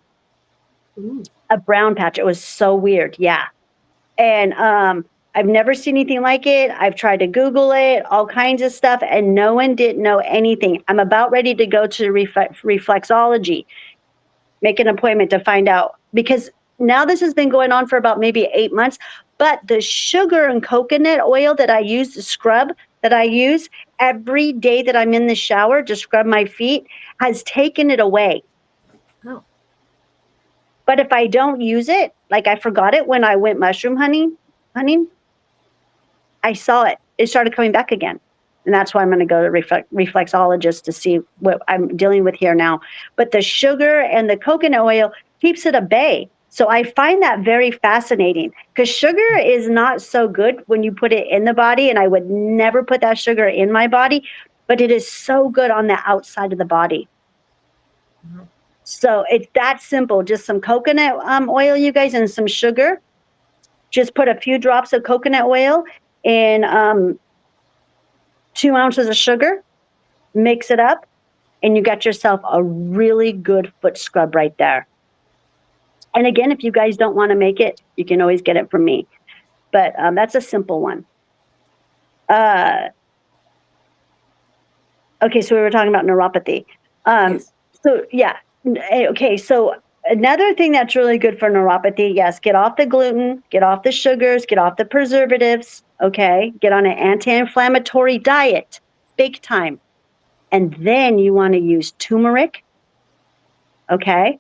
Ooh. A brown patch. It was so weird. Yeah. And I've never seen anything like it. I've tried to Google it, all kinds of stuff, and no one didn't know anything. I'm about ready to go to reflexology. Make an appointment to find out, because now this has been going on for about maybe 8 months, but the sugar and coconut oil that I use, the scrub that I use every day that I'm in the shower to scrub my feet, has taken it away. Oh. But if I don't use it, like I forgot it when I went mushroom hunting, I saw it. It started coming back again. And that's why I'm going to go to reflexologist to see what I'm dealing with here now. But the sugar and the coconut oil keeps it at bay. So I find that very fascinating because sugar is not so good when you put it in the body, and I would never put that sugar in my body, but it is so good on the outside of the body. So it's that simple. Just some coconut oil, you guys, and some sugar. Just put a few drops of coconut oil in 2 ounces of sugar, mix it up, and you got yourself a really good foot scrub right there. And again, if you guys don't want to make it, you can always get it from me. But that's a simple one. Okay, so we were talking about neuropathy. Yes. So yeah, okay. So another thing that's really good for neuropathy, yes, get off the gluten, get off the sugars, get off the preservatives. Okay, get on an anti-inflammatory diet, big time, and then you want to use turmeric. Okay,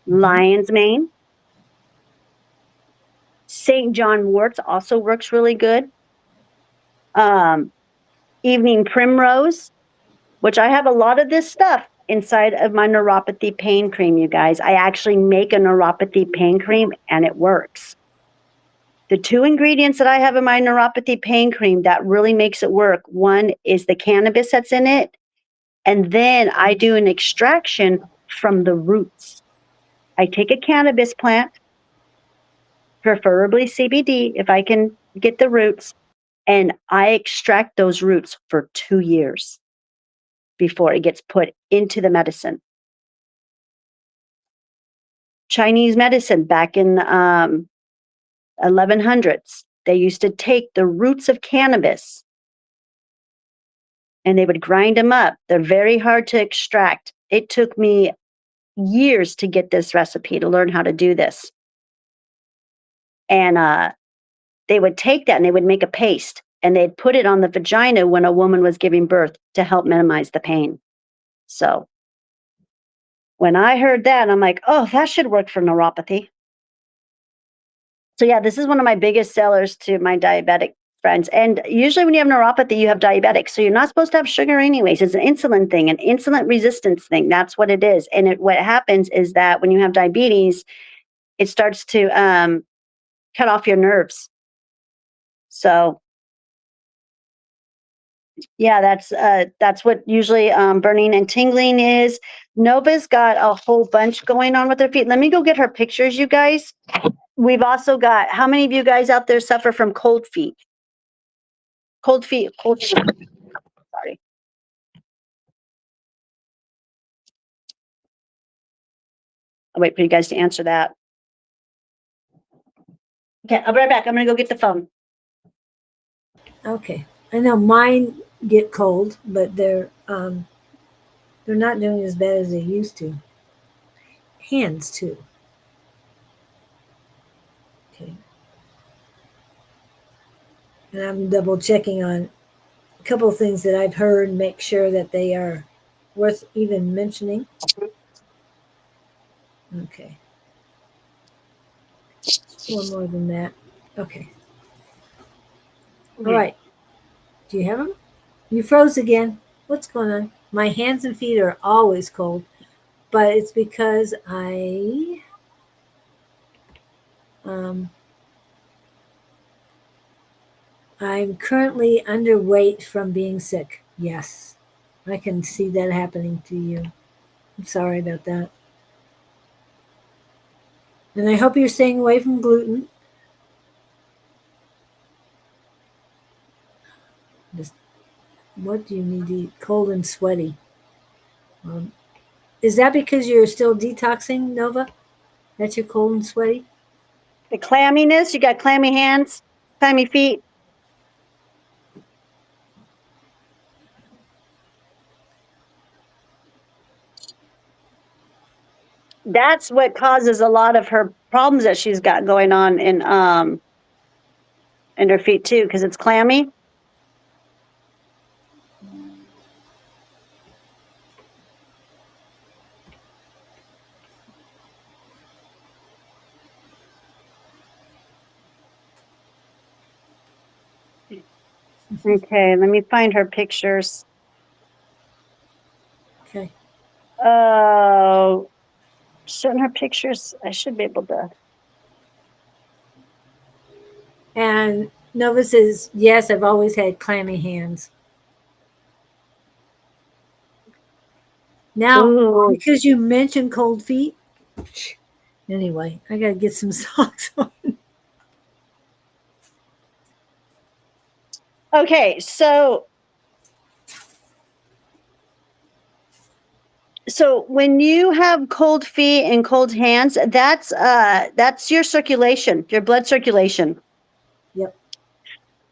lion's mane, St. John worts also works really good. Evening primrose, which I have a lot of this stuff inside of my neuropathy pain cream, you guys. I actually make a neuropathy pain cream and it works. The 2 ingredients that I have in my neuropathy pain cream that really makes it work, one is the cannabis that's in it, and then I do an extraction from the roots. I take a cannabis plant, preferably CBD if I can get the roots, and I extract those roots for 2 years before it gets put into the medicine. Chinese medicine back in 1100s, they used to take the roots of cannabis and they would grind them up. They're very hard to extract. It took me years to get this recipe to learn how to do this. And they would take that and they would make a paste and they'd put it on the vagina when a woman was giving birth to help minimize the pain. So when I heard that, I'm like, oh, that should work for neuropathy. So yeah, this is one of my biggest sellers to my diabetic friends. And usually when you have neuropathy, you have diabetics. So you're not supposed to have sugar anyways. It's an insulin thing, an insulin resistance thing. That's what it is. And what happens is that when you have diabetes, it starts to cut off your nerves. So yeah, that's what usually burning and tingling is. Nova's got a whole bunch going on with her feet. Let me go get her pictures, you guys. We've also got, how many of you guys out there suffer from cold feet? Cold feet, cold feet. Sorry. I'll wait for you guys to answer that. Okay, I'll be right back. I'm gonna go get the phone. Okay. I know mine get cold, but they're not doing as bad as they used to. Hands too. Okay. And I'm double checking on a couple of things that I've heard, make sure that they are worth even mentioning. Okay. One more than that. Okay. All right. Do you have them? You froze again. What's going on? My hands and feet are always cold, but it's because I'm currently underweight from being sick. Yes, I can see that happening to you. I'm sorry about that. And I hope you're staying away from gluten. Just, what do you need to eat? Cold and sweaty. Is that because you're still detoxing, Nova? That you're cold and sweaty? The clamminess, you got clammy hands, clammy feet. That's what causes a lot of her problems that she's got going on in her feet too, because it's clammy. Okay, let me find her pictures. Okay. Oh, showing her pictures. I should be able to. And Nova says, yes, I've always had clammy hands. Now, Ooh. because you mentioned cold feet, anyway, I got to get some socks on. Okay, so when you have cold feet and cold hands, that's your circulation, your blood circulation. Yep.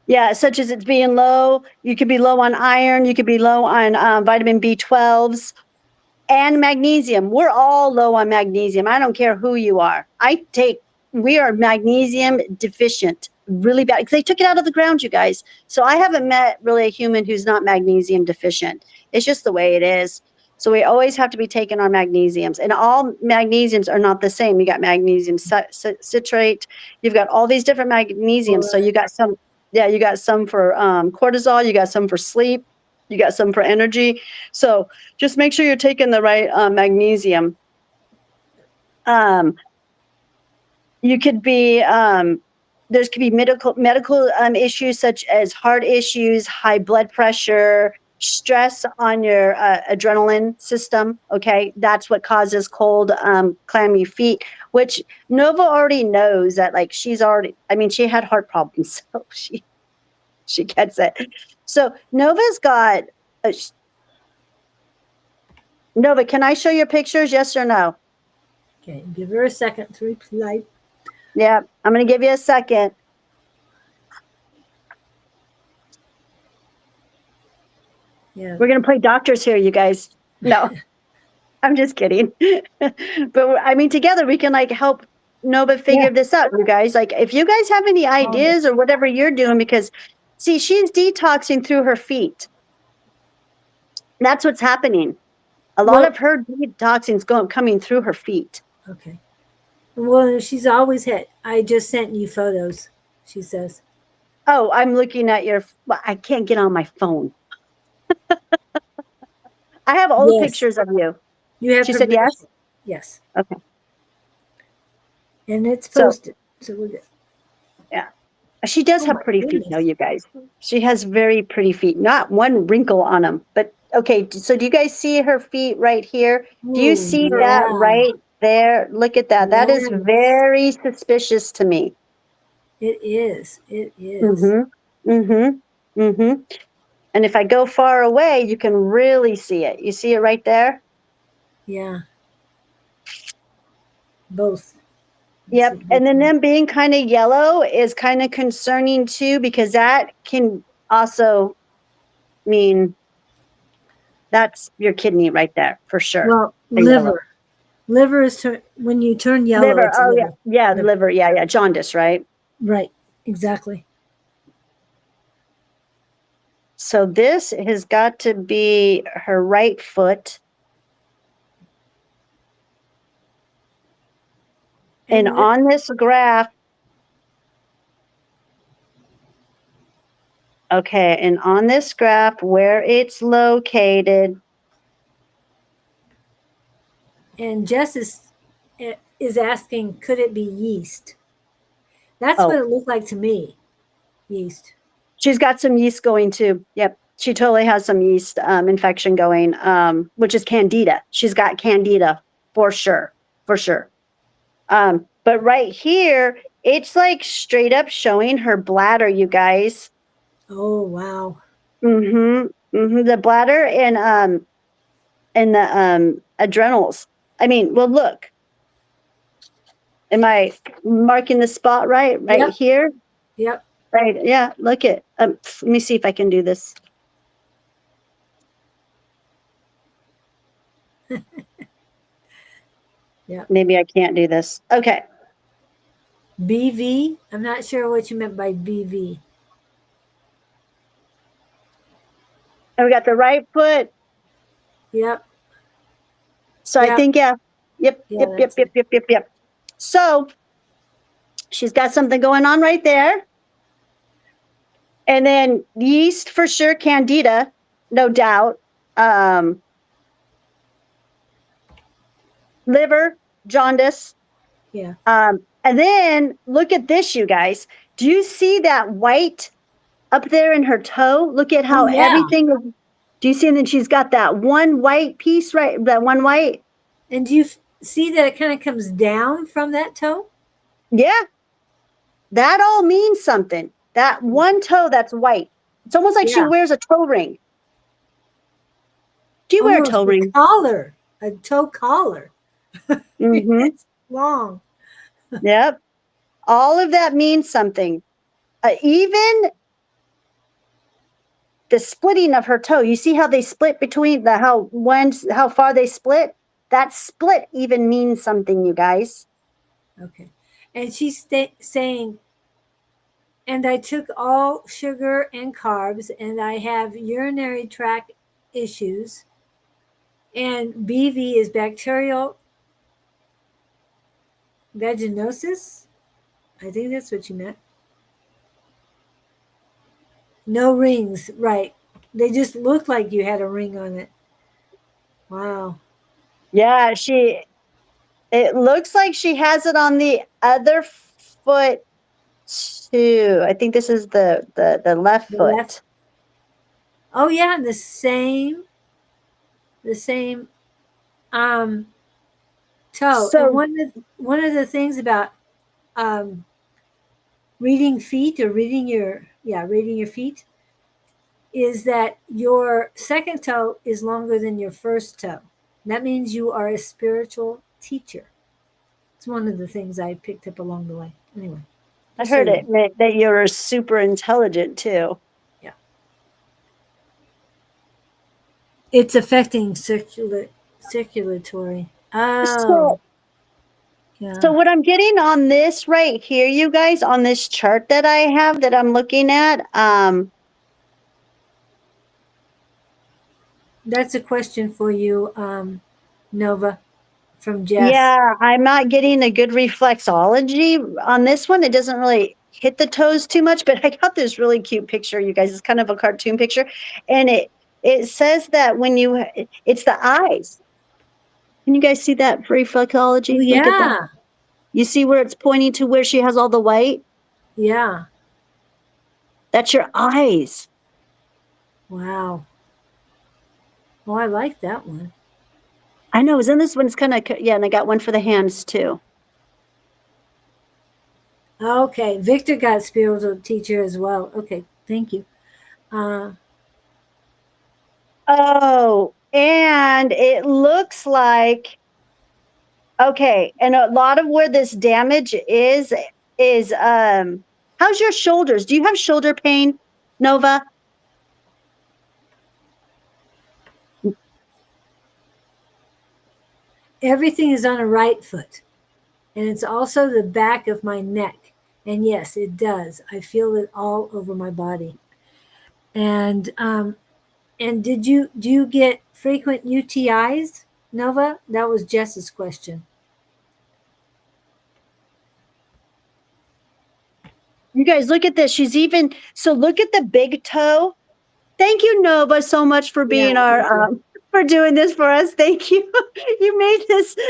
Yeah, such as it's being low. You could be low on iron. You could be low on vitamin B12s and magnesium. We're all low on magnesium. I don't care who you are. We are magnesium deficient really bad because they took it out of the ground, you guys. So I haven't met really a human who's not magnesium deficient. It's just the way it is. So we always have to be taking our magnesiums, and all magnesiums are not the same. You got magnesium citrate. You've got all these different magnesiums. So you got some, yeah, you got some for cortisol. You got some for sleep. You got some for energy. So just make sure you're taking the right magnesium. You could be there could be medical issues such as heart issues, high blood pressure, stress on your adrenaline system. Okay, that's what causes cold, clammy feet. Which Nova already knows that. Like she had heart problems, so she gets it. So Nova's got. Nova, can I show your pictures? Yes or no? Okay, give her a second to reply. Yeah, I'm going to give you a second. Yeah. We're going to play doctors here, you guys. No, I'm just kidding. But I mean, together we can like help Nova figure this out, you guys. Like if you guys have any ideas or whatever you're doing, because see, she's detoxing through her feet. That's what's happening. A lot of her detoxing is coming through her feet. Okay. Well, she's always had. I just sent you photos, she says. Oh, I'm looking at I can't get on my phone. I have old pictures of you. You have. She said yes? Yes. Okay. And it's posted. So we're good. Yeah. She does have pretty feet, though, you guys. She has very pretty feet. Not one wrinkle on them. But, okay, so do you guys see her feet right here? Do you see that right there? Look at that. That is very suspicious to me. It is. It is. Mm-hmm. Mm-hmm. Mm-hmm. And if I go far away, you can really see it. You see it right there? Yeah. Both. Yep. And then them being kind of yellow is kind of concerning too, because that can also mean that's your kidney right there for sure. Well, liver. Liver is when you turn yellow. Liver. It's Oh, liver. yeah. Yeah. Liver. Yeah. Yeah. Jaundice, right? Right. Exactly. So this has got to be her right foot. And on this graph, okay, and on this graph where it's located. And Jess is asking, could it be yeast? That's what it looked like to me. Yeast. She's got some yeast going too. Yep. She totally has some yeast infection going, which is candida. She's got candida for sure. For sure. But right here, it's like straight up showing her bladder, you guys. Oh, wow. Mm-hmm. Mm-hmm. The bladder and the adrenals. I mean, well, look. Am I marking the spot right? Right here? Yep. Right. Yeah. Look at. Let me see if I can do this. Yeah. Maybe I can't do this. Okay. BV? I'm not sure what you meant by BV. And we got the right foot. Yep. So I think, yeah. Yep. So she's got something going on right there. And then yeast for sure, candida, no doubt. Liver, jaundice. Yeah. And then look at this, you guys. Do you see that white up there in her toe? Look at how Oh, yeah. everything is. Do you see? And then she's got that one white piece, right? That one white. And do you see that it kind of comes down from that toe? Yeah. That all means something. That one toe that's white. It's almost like she Yeah. wears a toe ring. Do you wear a Almost toe a ring? collar, a toe collar. Mm-hmm. It's long. Yep. All of that means something. Even the splitting of her toe. You see how they split between how far they split? That split even means something, you guys. Okay. And she's saying, and I took all sugar and carbs, and I have urinary tract issues. And BV is bacterial vaginosis. I think that's what you meant. No rings, right. They just looked like you had a ring on it. Wow. Yeah, it looks like she has it on the other foot too. I think this is the left The foot. left. Oh yeah, the same um toe. And So one of the things about um reading feet or reading your feet is that your second toe is longer than your first toe. That means you are a spiritual teacher. It's one of the things I picked up along the way. Anyway, I just so heard you it know. meant that you're super intelligent too. Yeah. It's affecting circulatory. So Oh, So yeah. what I'm getting on this right here, you guys, on this chart that I have that I'm looking at, That's a question for you, Nova, from Jess. yeah, I'm not getting a good reflexology on this one. It doesn't really hit the toes too much, but I got this really cute picture, you guys. It's kind of a cartoon picture, and it says that it's the eyes. Can you guys see that Oh, reflexology? Look at that. yeah. You see where it's pointing to where she has all the white? Yeah. That's your eyes. Wow. Oh, I like that one. I know. Isn't this one's kind of, yeah, and I got one for the hands too. Okay. Victor got spiritual teacher as well. Okay. Thank you. Uh, Oh, and it looks like, okay, and a lot of where this damage is how's your shoulders? Do you have shoulder pain, Nova? everything is on a right foot, and it's also the back of my neck. And yes, it does. I feel it all over my body. And do you get frequent UTIs, Nova? That was Jess's question. You guys look at this. So look at the big toe. Thank you, Nova, so much for Yeah, being thank you. for doing this for us. Thank you. You made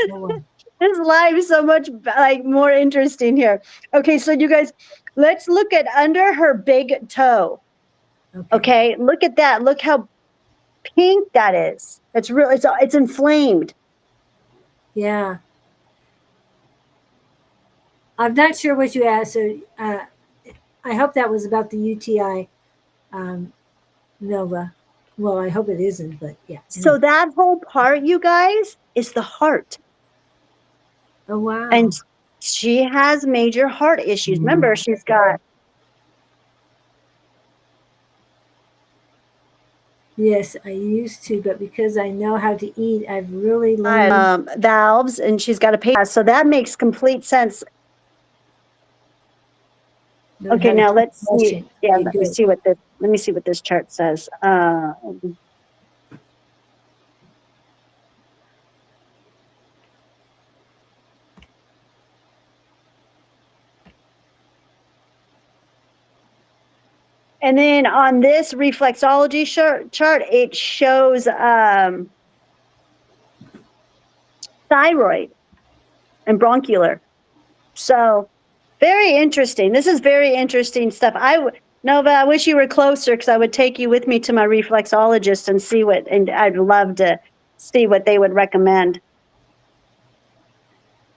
No, this live so much like more interesting here. Okay, so you guys, let's look at under her big toe. okay. Okay, look at that. Look how pink that is. It's real. It's inflamed. Yeah. I'm not sure what you asked. So I hope that was about the UTI, Nova. Well, I hope it isn't, but yeah. So Anyway. that whole part, you guys, is the heart, Oh, wow. and she has major heart issues. Remember, she's got Yes, I used to, but because I know how to eat, I've really learned. valves, and she's got a pain. So that makes complete sense. Learn Okay, how to now keep let's see. flushing. Yeah, Okay, good. let me see what this chart says. And then on this reflexology chart, it shows thyroid and bronchial. So very interesting. This is very interesting stuff. Nova, I wish you were closer because I would take you with me to my reflexologist and see what, and I'd love to see what they would recommend.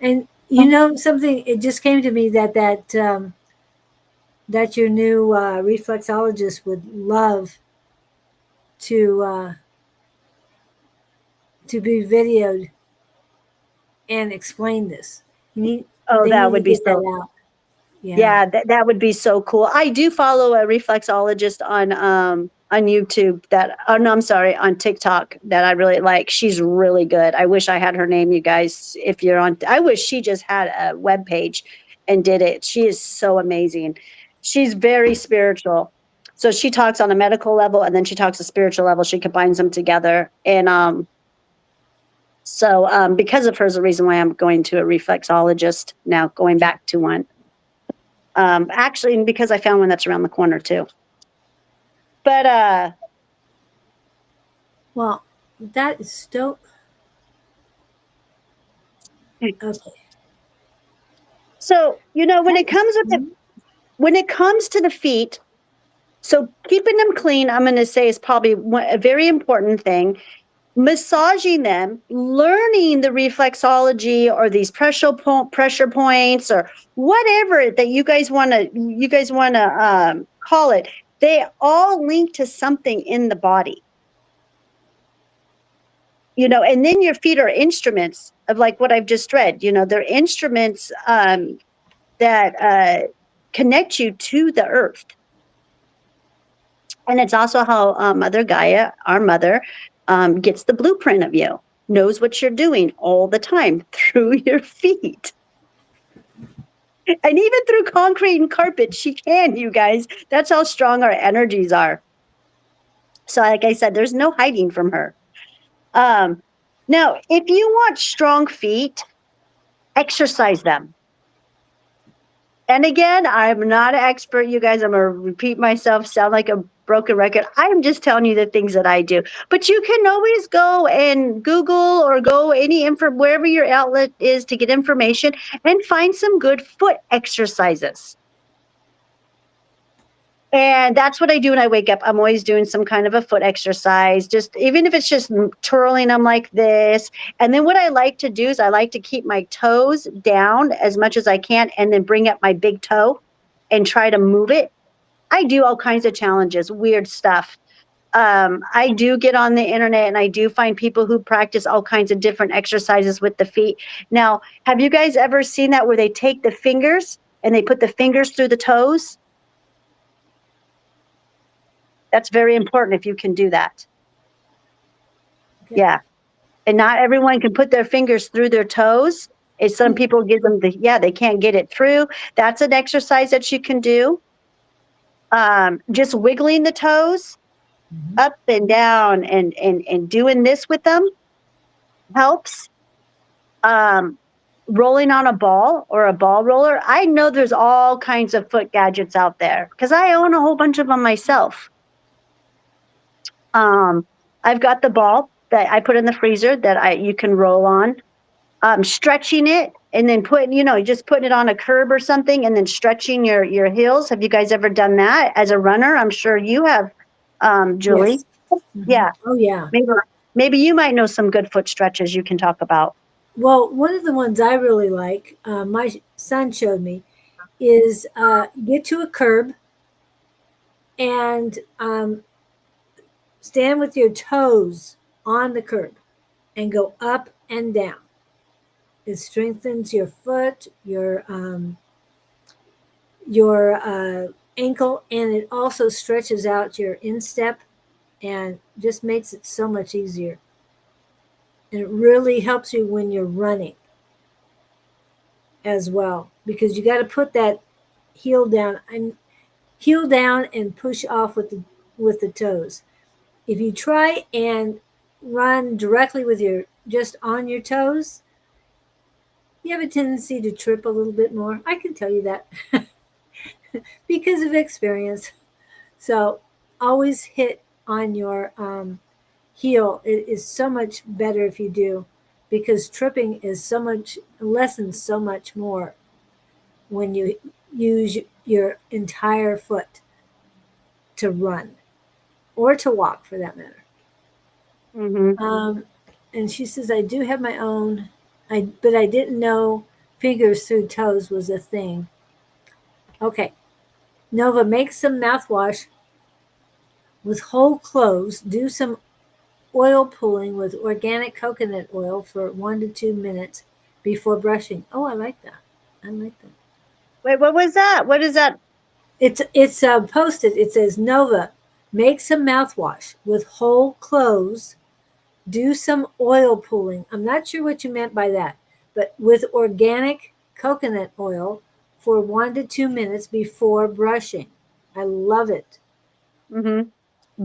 And you know something, it just came to me that your new reflexologist would love to be videoed and explain this. Oh, They that need to would be get that so. out. Yeah. Yeah, that would be so cool. I do follow a reflexologist on YouTube that oh no, I'm sorry, on TikTok that I really like. She's really good. I wish I had her name, you guys. If you're on I wish she just had a web page and did it. She is so amazing. She's very spiritual. So she talks on a medical level and then she talks a spiritual level. She combines them together. And because of her is the reason why I'm going to a reflexologist now, going back to one. Actually, because I found one that's around the corner too. But Well, that is still okay. so when That it is, comes when it comes to the feet, so keeping them clean, I'm going to say is probably a very important thing. Massaging them, learning the reflexology or these pressure points or whatever that you guys want to call it. They all link to something in the body. And then your feet are instruments of like what I've just read. They're instruments that connect you to the earth. And it's also how Mother Gaia, our mother, gets the blueprint of you, knows what you're doing all the time through your feet. And even through concrete and carpet, she can, you guys. That's how strong our energies are. So, like I said, there's no hiding from her. Now, if you want strong feet, exercise them. And again, I'm not an expert, you guys. I'm going to repeat myself, sound like a broken record. I'm just telling you the things that I do. But you can always go and Google or go wherever your outlet is to get information and find some good foot exercises. And that's what I do when I wake up. I'm always doing some kind of a foot exercise, just even if it's just twirling them like this. And then what I like to do is I like to keep my toes down as much as I can and then bring up my big toe and try to move it. I do all kinds of challenges, weird stuff. I do get on the internet and I do find people who practice all kinds of different exercises with the feet. Now, have you guys ever seen that where they take the fingers and they put the fingers through the toes? That's very important if you can do that. okay. Yeah. And not everyone can put their fingers through their toes. Some people give them they can't get it through. That's an exercise that you can do. Just wiggling the toes up and down and doing this with them helps. Rolling on a ball or a ball roller. I know there's all kinds of foot gadgets out there because I own a whole bunch of them myself. I've got the ball that I put in the freezer that you can roll on. Stretching it and then just putting it on a curb or something and then stretching your heels. Have you guys ever done that as a runner? I'm sure you have, Julie. Yes. Mm-hmm. Yeah. Oh, yeah. Maybe you might know some good foot stretches you can talk about. Well, one of the ones I really like, my son showed me, is get to a curb and stand with your toes on the curb and go up and down. It strengthens your foot, your ankle, and it also stretches out your instep and just makes it so much easier. And it really helps you when you're running as well, because you got to put that heel down and push off with the toes. If you try and run directly with your just on your toes, you have a tendency to trip a little bit more. I can tell you that because of experience. So always hit on your heel. It is so much better if you do, because tripping is so much lessens so much more when you use your entire foot to run or to walk for that matter. Mm-hmm. And she says, I do have my own, but I didn't know fingers through toes was a thing. Okay. Nova, make some mouthwash with whole cloves. Do some oil pulling with organic coconut oil for 1 to 2 minutes before brushing. Oh, I like that. I like that. Wait, what was that? What is that? It's posted. It says Nova, make some mouthwash with whole cloves. Do some oil pulling. I'm not sure what you meant by that, but with organic coconut oil for 1 to 2 minutes before brushing. I love it. Mm-hmm.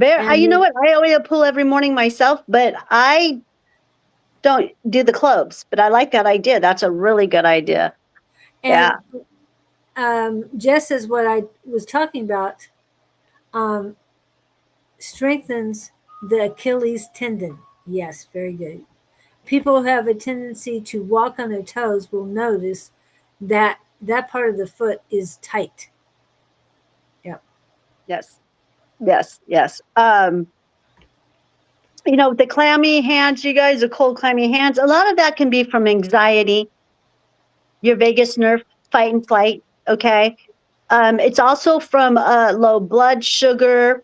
And You know then, what? I oil pull every morning myself, but I don't do the cloves. But I like that idea. That's a really good idea. and Yeah. just as what I was talking about, um, strengthens the Achilles tendon. Yes, very good. People who have a tendency to walk on their toes will notice that that part of the foot is tight. Yep. Yes. Yes. Yes. The clammy hands, you guys, the cold, clammy hands. A lot of that can be from anxiety, your vagus nerve, fight and flight. Okay. It's also from low blood sugar,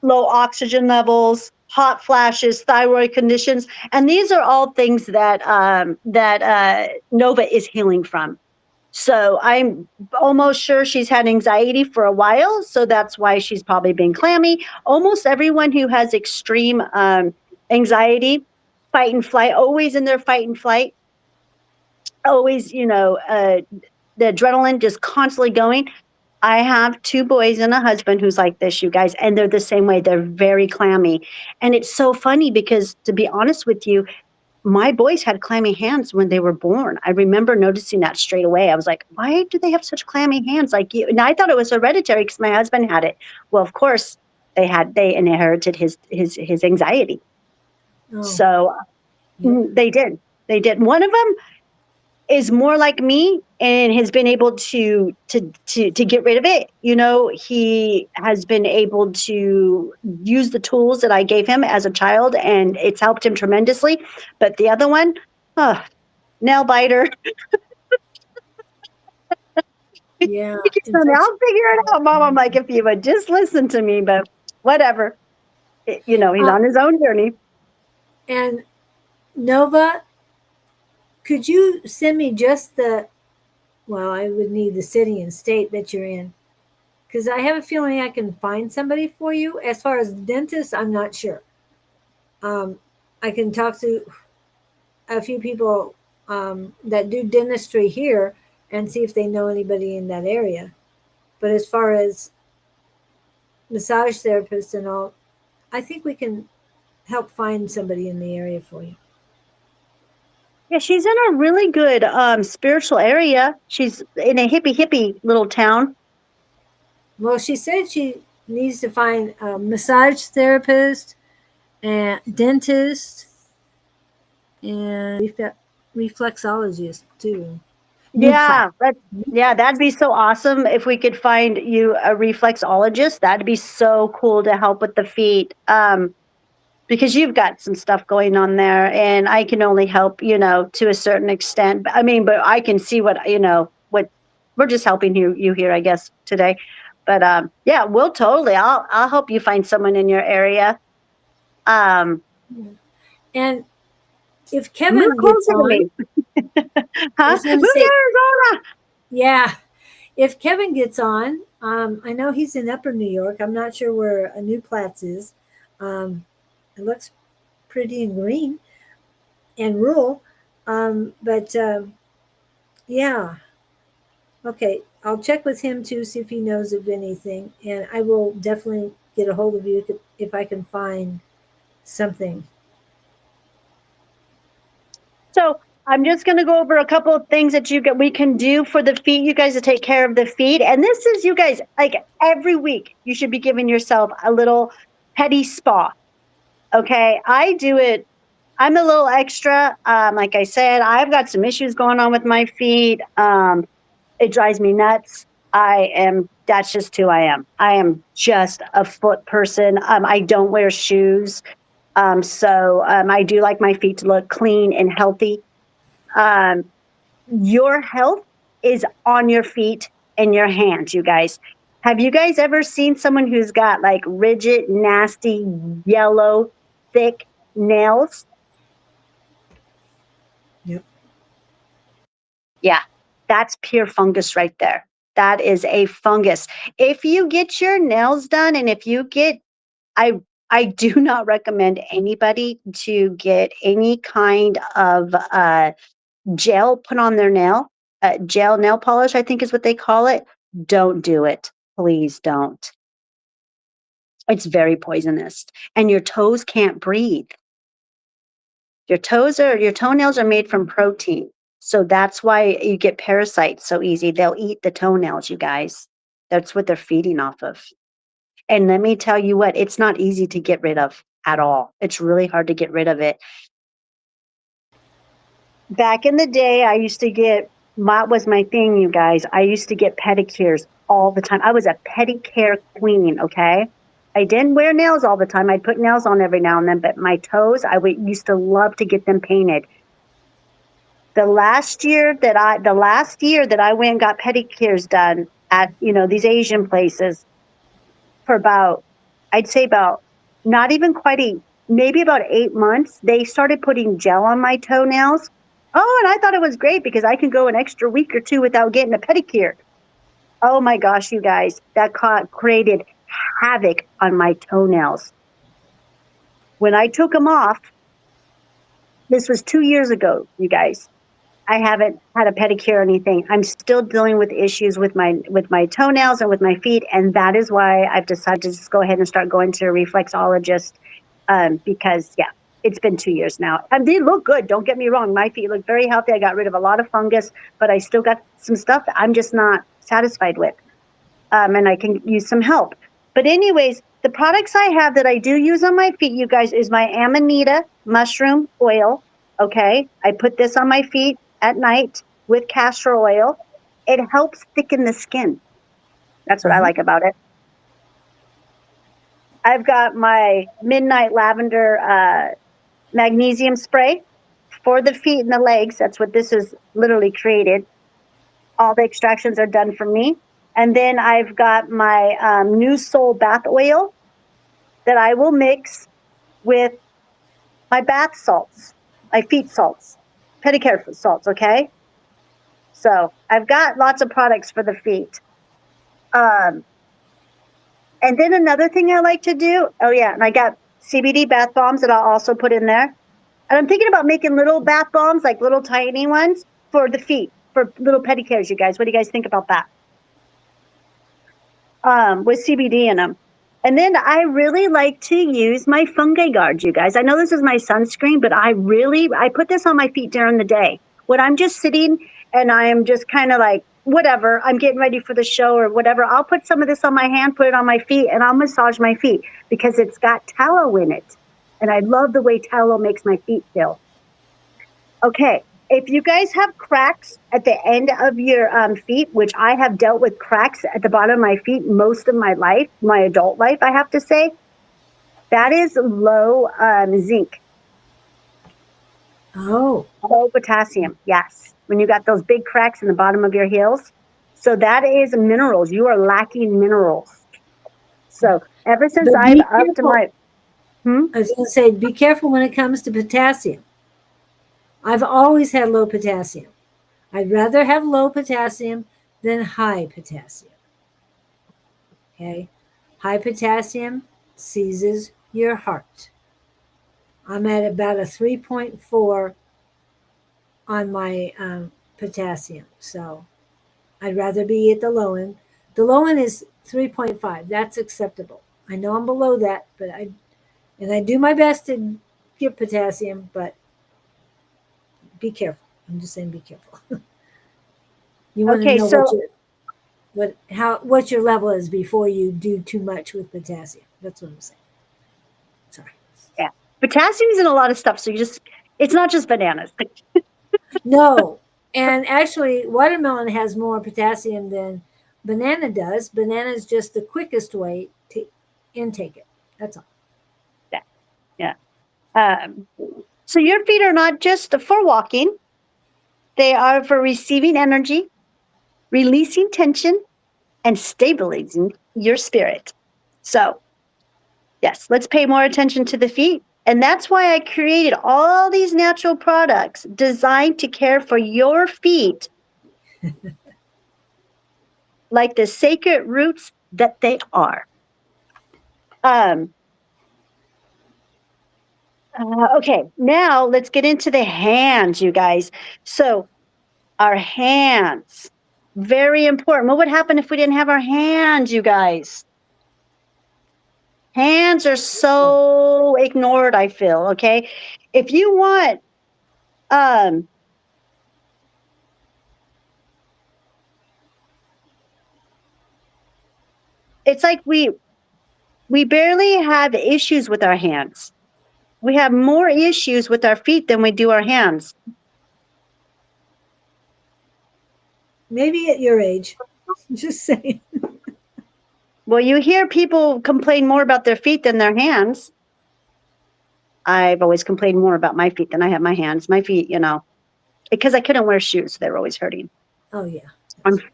low oxygen levels, hot flashes, thyroid conditions, and these are all things that Nova is healing from. So I'm almost sure she's had anxiety for a while, so that's why she's probably been clammy. Almost everyone who has extreme anxiety, fight and flight, always in their fight and flight, always, the adrenaline just constantly going. I have 2 boys and a husband who's like this, you guys, and they're the same way. They're very clammy. And it's so funny because, to be honest with you, my boys had clammy hands when they were born. I remember noticing that straight away. I was like, "Why do they have such clammy hands like you?" And I thought it was hereditary because my husband had it. Well, of course, they inherited his anxiety. Oh, So, yep. they did. They did. One of them is more like me and has been able to get rid of it. He has been able to use the tools that I gave him as a child, and it's helped him tremendously. But the other one, oh, nail biter. Yeah. He keeps telling me, Infection. I'll figure it out, Mom. I'm like, if you would just listen to me, but whatever. He's Uh, on his own journey. and Nova, could you send me just well, I would need the city and state that you're in. Because I have a feeling I can find somebody for you. As far as dentists, I'm not sure. Um, I can talk to a few people that do dentistry here and see if they know anybody in that area. But as far as massage therapists and all, I think we can help find somebody in the area for you. Yeah, she's in a really good spiritual area. She's in a hippie little town. Well, she said she needs to find a massage therapist and dentist and reflexologist too. Yeah, Newplex. that'd be so awesome if we could find you a reflexologist. That'd be so cool to help with the feet. Because you've got some stuff going on there, and I can only help, to a certain extent. I mean, but I can see what we're just helping you here, I guess, today. But yeah, we'll totally. I'll help you find someone in your area. Um, And if Move Kevin gets closer to on, me, I huh? was going Move to to say, Arizona. yeah, if Kevin gets on, I know he's in Upper New York. I'm not sure where a New Platts is. Um, it looks pretty and green and rural. But yeah, okay. I'll check with him too, see if he knows of anything. And I will definitely get a hold of you if I can find something. So I'm just going to go over a couple of things that we can do for the feet, you guys, to take care of the feet. And this is, you guys, like every week, you should be giving yourself a little petty spa. Okay. I do it I'm a little extra. Like I said, I've got some issues going on with my feet. It drives me nuts. That's just who I am. I am just a foot person. I don't wear shoes. So I do like my feet to look clean and healthy. Um, your health is on your feet and your hands, you guys. Have you guys ever seen someone who's got like rigid, nasty, yellow, thick nails? Yep. Yeah, that's pure fungus right there. That is a fungus. If you get your nails done and if you get, I I do not recommend anybody to get any kind of gel put on their nail. Gel nail polish, I think is what they call it. Don't do it. Please don't. It's very poisonous. And your toes can't breathe. Your toenails are made from protein. So that's why you get parasites so easy. They'll eat the toenails, you guys. That's what they're feeding off of. And let me tell you what, it's not easy to get rid of at all. It's really hard to get rid of it. Back in the day, I used to get, that was my thing, you guys. I used to get pedicures all the time. I was a pedicure queen, okay? I didn't wear nails all the time. I'd put nails on every now and then, but my toes, used to love to get them painted. The last year that I went and got pedicures done at, these Asian places for about, I'd say about not even quite maybe about 8 months, they started putting gel on my toenails. Oh, and I thought it was great because I can go an extra week or two without getting a pedicure. Oh my gosh, you guys, that created havoc on my toenails. When I took them off, this was 2 years ago, you guys. I haven't had a pedicure or anything. I'm still dealing with issues with my toenails and with my feet, and that is why I've decided to just go ahead and start going to a reflexologist. Because it's been 2 years now, and they look good. Don't get me wrong; my feet look very healthy. I got rid of a lot of fungus, but I still got some stuff that I'm just not satisfied with, and I can use some help. But anyways, the products I have that I do use on my feet, you guys, is my Amanita mushroom oil. Okay, I put this on my feet at night with castor oil. It helps thicken the skin. That's what I like about it. I've got my midnight lavender magnesium spray for the feet and the legs. That's what this is literally created. All the extractions are done for me. And then I've got my New Soul bath oil that I will mix with my bath salts, my feet salts, pedicure salts, okay? So I've got lots of products for the feet. And then another thing I like to do, and I got CBD bath bombs that I'll also put in there. And I'm thinking about making little bath bombs, like little tiny ones for the feet, for little pedicures, you guys. What do you guys think about that? With CBD in them. And then I really like to use my fungi guard, you guys. I know this is my sunscreen, but I put this on my feet during the day. When I'm just sitting and I'm just kind of like, whatever, I'm getting ready for the show or whatever, I'll put some of this on my hand, put it on my feet, and I'll massage my feet because it's got tallow in it. And I love the way tallow makes my feet feel. Okay, if you guys have cracks at the end of your feet, which I have dealt with cracks at the bottom of my feet most of my life, my adult life, I have to say, that is low zinc. Oh. Low potassium, yes. When you got those big cracks in the bottom of your heels. So that is minerals. You are lacking minerals. So ever since But I've be upped careful. my... I was going to say, be careful when it comes to potassium. I've always had low potassium. I'd rather have low potassium than high potassium. Okay? High potassium seizes your heart. I'm at about a 3.4 on my potassium. So I'd rather be at the low end. The low end is 3.5. That's acceptable. I know I'm below that, but I do my best to give potassium, but be careful. I'm just saying be careful. You want to Okay, know so what your level is before you do too much with potassium. That's what I'm saying. Sorry. yeah. Potassium is in a lot of stuff, so it's not just bananas. No. And actually, watermelon has more potassium than banana does. Banana is just the quickest way to intake it. That's all. Yeah. So your feet are not just for walking, they are for receiving energy, releasing tension, and stabilizing your spirit. So, yes, let's pay more attention to the feet. And that's why I created all these natural products designed to care for your feet like the sacred roots that they are. Um, okay, now let's get into the hands, you guys. So, our hands, very important. What would happen if we didn't have our hands, you guys? Hands are so ignored, I feel, okay? If you want, um, it's like we barely have issues with our hands. We have more issues with our feet than we do our hands. Maybe at your age. Just saying. Well, you hear people complain more about their feet than their hands. I've always complained more about my feet than I have my hands. My feet, because I couldn't wear shoes, they were always hurting. Oh, yeah.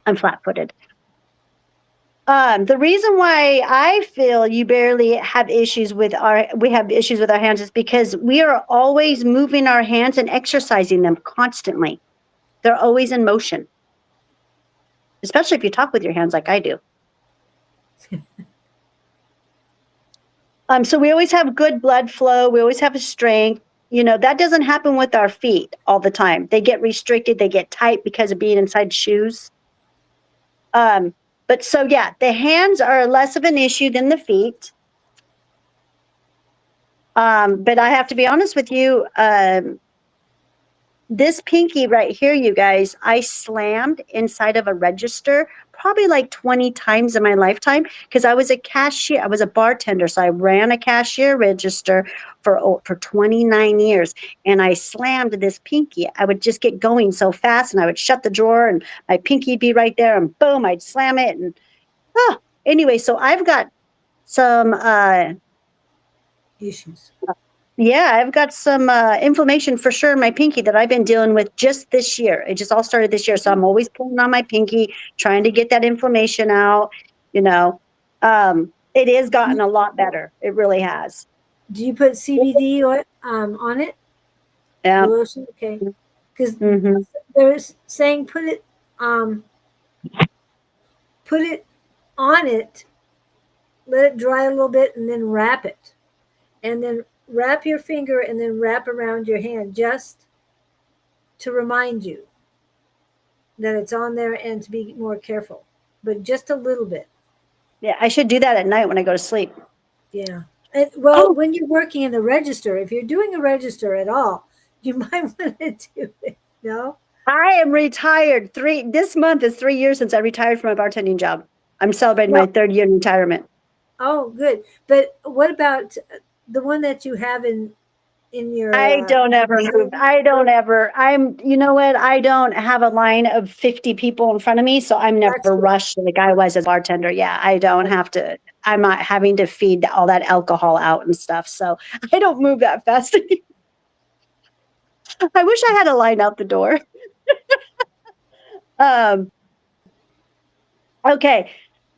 I'm flat-footed. The reason why I feel you barely have issues with we have issues with our hands is because we are always moving our hands and exercising them constantly. They're always in motion, especially if you talk with your hands like I do. So we always have good blood flow. We always have a strength. That doesn't happen with our feet all the time. They get restricted. They get tight because of being inside shoes. But so, yeah, the hands are less of an issue than the feet. But I have to be honest with you, this pinky right here, you guys, I slammed inside of a register probably like 20 times in my lifetime because I was a cashier. I was a bartender. So I ran a cashier register for 29 years and I slammed this pinky. I would just get going so fast and I would shut the drawer and my pinky would be right there and boom, I'd slam it. And anyway, so I've got some Issues. yeah, I've got some inflammation for sure in my pinky that I've been dealing with just this year. It just all started this year. So I'm always pulling on my pinky, trying to get that inflammation out. It has gotten a lot better. It really has. Do you put CBD on it? The Yeah. lotion? Okay. Because Hmm. they're saying put it on it, let it dry a little bit, and then wrap it. And then wrap your finger and then wrap around your hand just to remind you that it's on there and to be more careful. But just a little bit. Yeah, I should do that at night when I go to sleep. Yeah. And, well, Oh, when you're working in the register, if you're doing a register at all, you might want to do it. No? I am retired. This month is 3 years since I retired from my bartending job. I'm celebrating my Well, third year in retirement. oh, good. But what about the one that you have in your I don't ever move. I don't ever. You know what? I don't have a line of 50 people in front of me, so I'm That's never good. rushed like I was as a bartender. Yeah, I don't have to. I'm not having to feed all that alcohol out and stuff. So I don't move that fast. I wish I had a line out the door. Um, okay.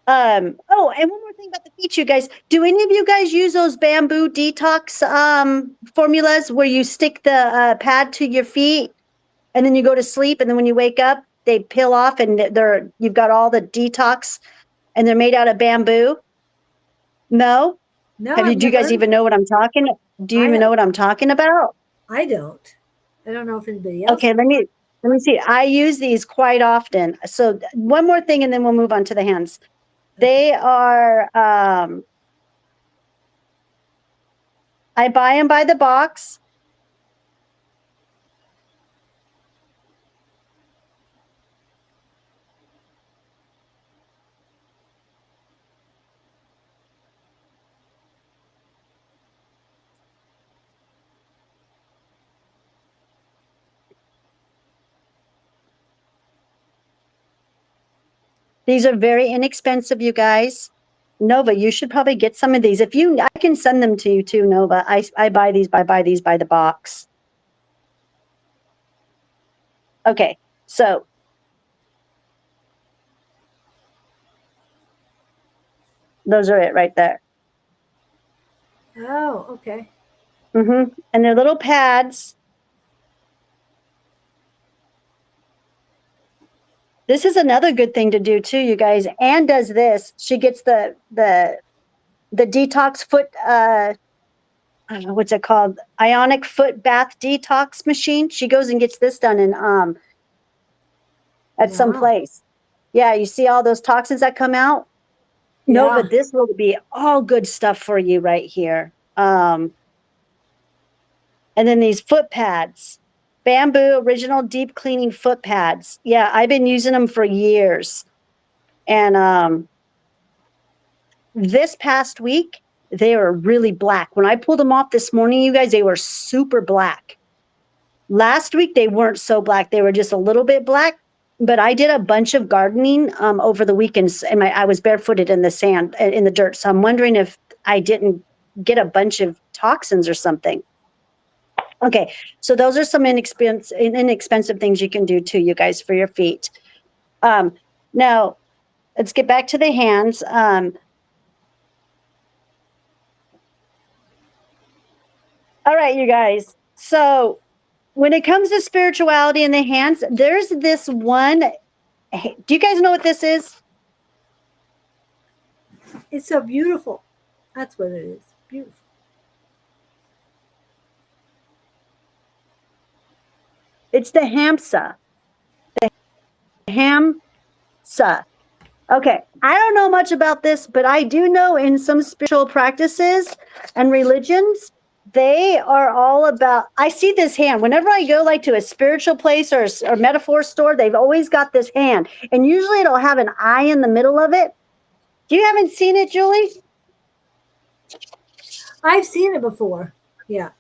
Oh, and one more thing about the feet, you guys. Do any of you guys use those bamboo detox formulas where you stick the pad to your feet and then you go to sleep, and then when you wake up, they peel off, and you've got all the detox, and they're made out of bamboo? No? No, I've Do you never guys heard of even it. know what I'm talking? Do you I even know have. what I'm talking about? I don't. I don't know if anybody else. Okay, let me see. I use these quite often. So one more thing, and then we'll move on to the hands. Okay. They are. I buy them by the box. These are very inexpensive, you guys. Nova, you should probably get some of these. I can send them to you too, Nova. I buy these by the box. Okay, so those are it right there. Oh, okay. And they're little pads. This is another good thing to do too, you guys. Anne does this. She gets the detox foot. I don't know what's it called. Ionic foot bath detox machine. She goes and gets this done in at some place. Yeah, you see all those toxins that come out. Yeah. Nova, this will be all good stuff for you right here. And then these foot pads, bamboo original deep cleaning foot pads. Yeah, I've been using them for years. And this past week, they were really black. When I pulled them off this morning, you guys, they were super black. Last week, they weren't so black. They were just a little bit black. But I did a bunch of gardening over the weekends, and I was barefooted in the sand, in the dirt. So I'm wondering if I didn't get a bunch of toxins or something. Okay, so those are some inexpensive things you can do too, you guys, for your feet. Now, let's get back to the hands. All right, you guys. So when it comes to spirituality in the hands, there's this one. Do you guys know what this is? It's so beautiful. That's what it is. Beautiful. It's the hamsa. The hamsa. Okay, I don't know much about this, but I do know in some spiritual practices and religions, they are all about, I see this hand. Whenever I go like to a spiritual place or metaphor store, they've always got this hand. And usually it'll have an eye in the middle of it. You haven't seen it, Julie? I've seen it before. Yeah.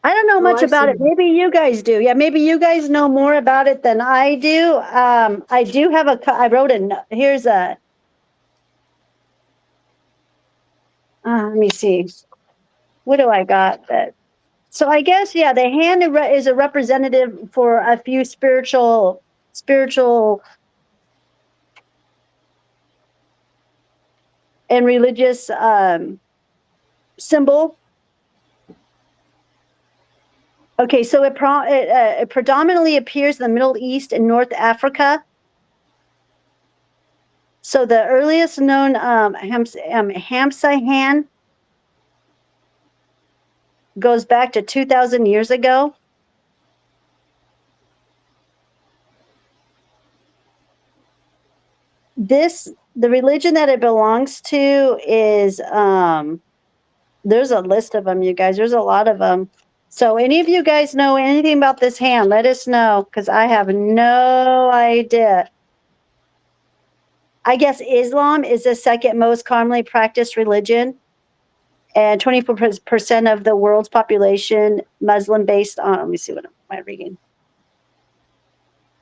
I don't know much about it. Maybe you guys do. Yeah, maybe you guys know more about it than I do. I do have I wrote here's a, let me see. What do I got? So I guess, yeah, the hand is a representative for a few spiritual and religious symbol. Okay, so it predominantly appears in the Middle East and North Africa. So the earliest known Hamsa hand goes back to 2,000 years ago. The religion that it belongs to is, there's a list of them, you guys. There's a lot of them. So any of you guys know anything about this hand, let us know, because I have no idea. I guess Islam is the second most commonly practiced religion, and 24% of the world's population Muslim based on, let me see, what am I reading?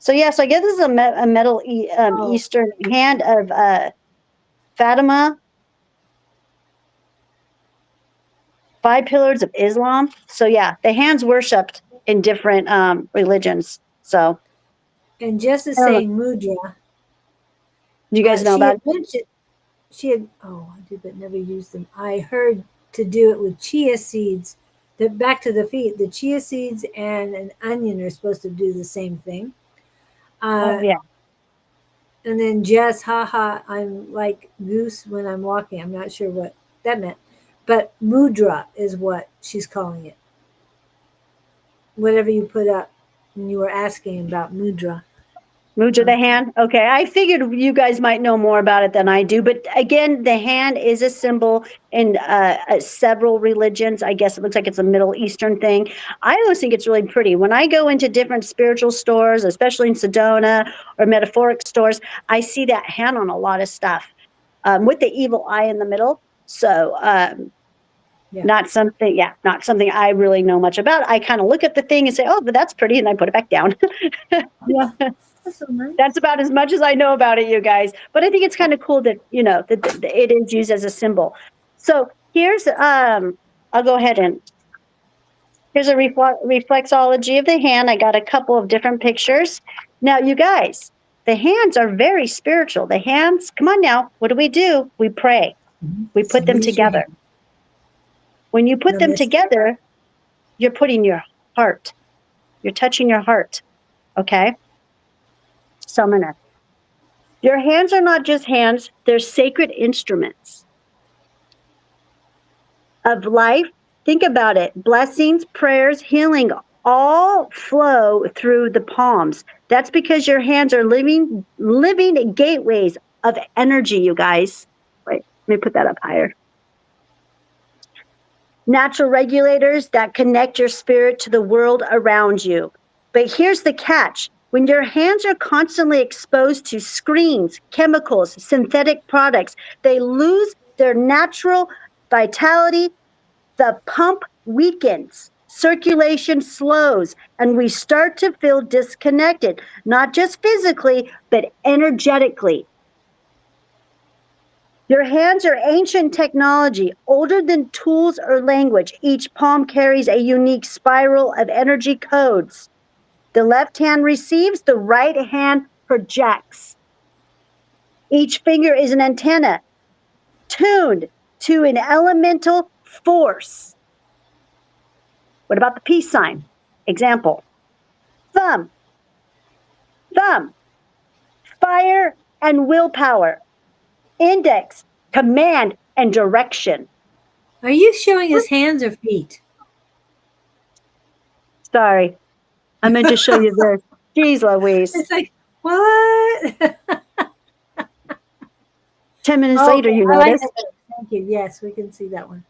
So yeah, so I guess this is a Middle Eastern hand of Fatima. 5 pillars of Islam. So yeah, the hand's worshipped in different religions. So. And Jess is saying mudra. Do you guys know about it? She had, oh, I did, but never used them. I heard to do it with chia seeds. Back to the feet, the chia seeds and an onion are supposed to do the same thing. Yeah. And then Jess, haha, I'm like goose when I'm walking. I'm not sure what that meant. But mudra is what she's calling it. Whatever you put up when you were asking about mudra. Mudra, the hand? Okay, I figured you guys might know more about it than I do. But again, the hand is a symbol in several religions. I guess it looks like it's a Middle Eastern thing. I always think it's really pretty. When I go into different spiritual stores, especially in Sedona or metaphoric stores, I see that hand on a lot of stuff with the evil eye in the middle. So not something I really know much about. I kind of look at the thing and say, oh, but that's pretty, and I put it back down. Yeah. That's so nice. That's about as much as I know about it, you guys. But I think it's kind of cool that, that it is used as a symbol. So here's, I'll go ahead and, here's a reflexology of the hand. I got a couple of different pictures. Now, you guys, the hands are very spiritual. The hands, come on now, what do? We pray. We put them together. When you put them together, you're putting your heart. You're touching your heart. Okay? So I'm gonna. Your hands are not just hands, they're sacred instruments of life. Think about it. Blessings, prayers, healing all flow through the palms. That's because your hands are living gateways of energy, you guys. Wait, let me put that up higher. Natural regulators that connect your spirit to the world around you. But here's the catch. When your hands are constantly exposed to screens, chemicals, synthetic products, they lose their natural vitality. The pump weakens, circulation slows, and we start to feel disconnected, not just physically, but energetically. Your hands are ancient technology, older than tools or language. Each palm carries a unique spiral of energy codes. The left hand receives, the right hand projects. Each finger is an antenna tuned to an elemental force. What about the peace sign? Example. Thumb, fire and willpower. Index, command and direction. Are you showing us hands or feet? Sorry, I meant to show you this. Jeez Louise. It's like, what? 10 minutes later, you notice. Like thank you. Yes, we can see that one.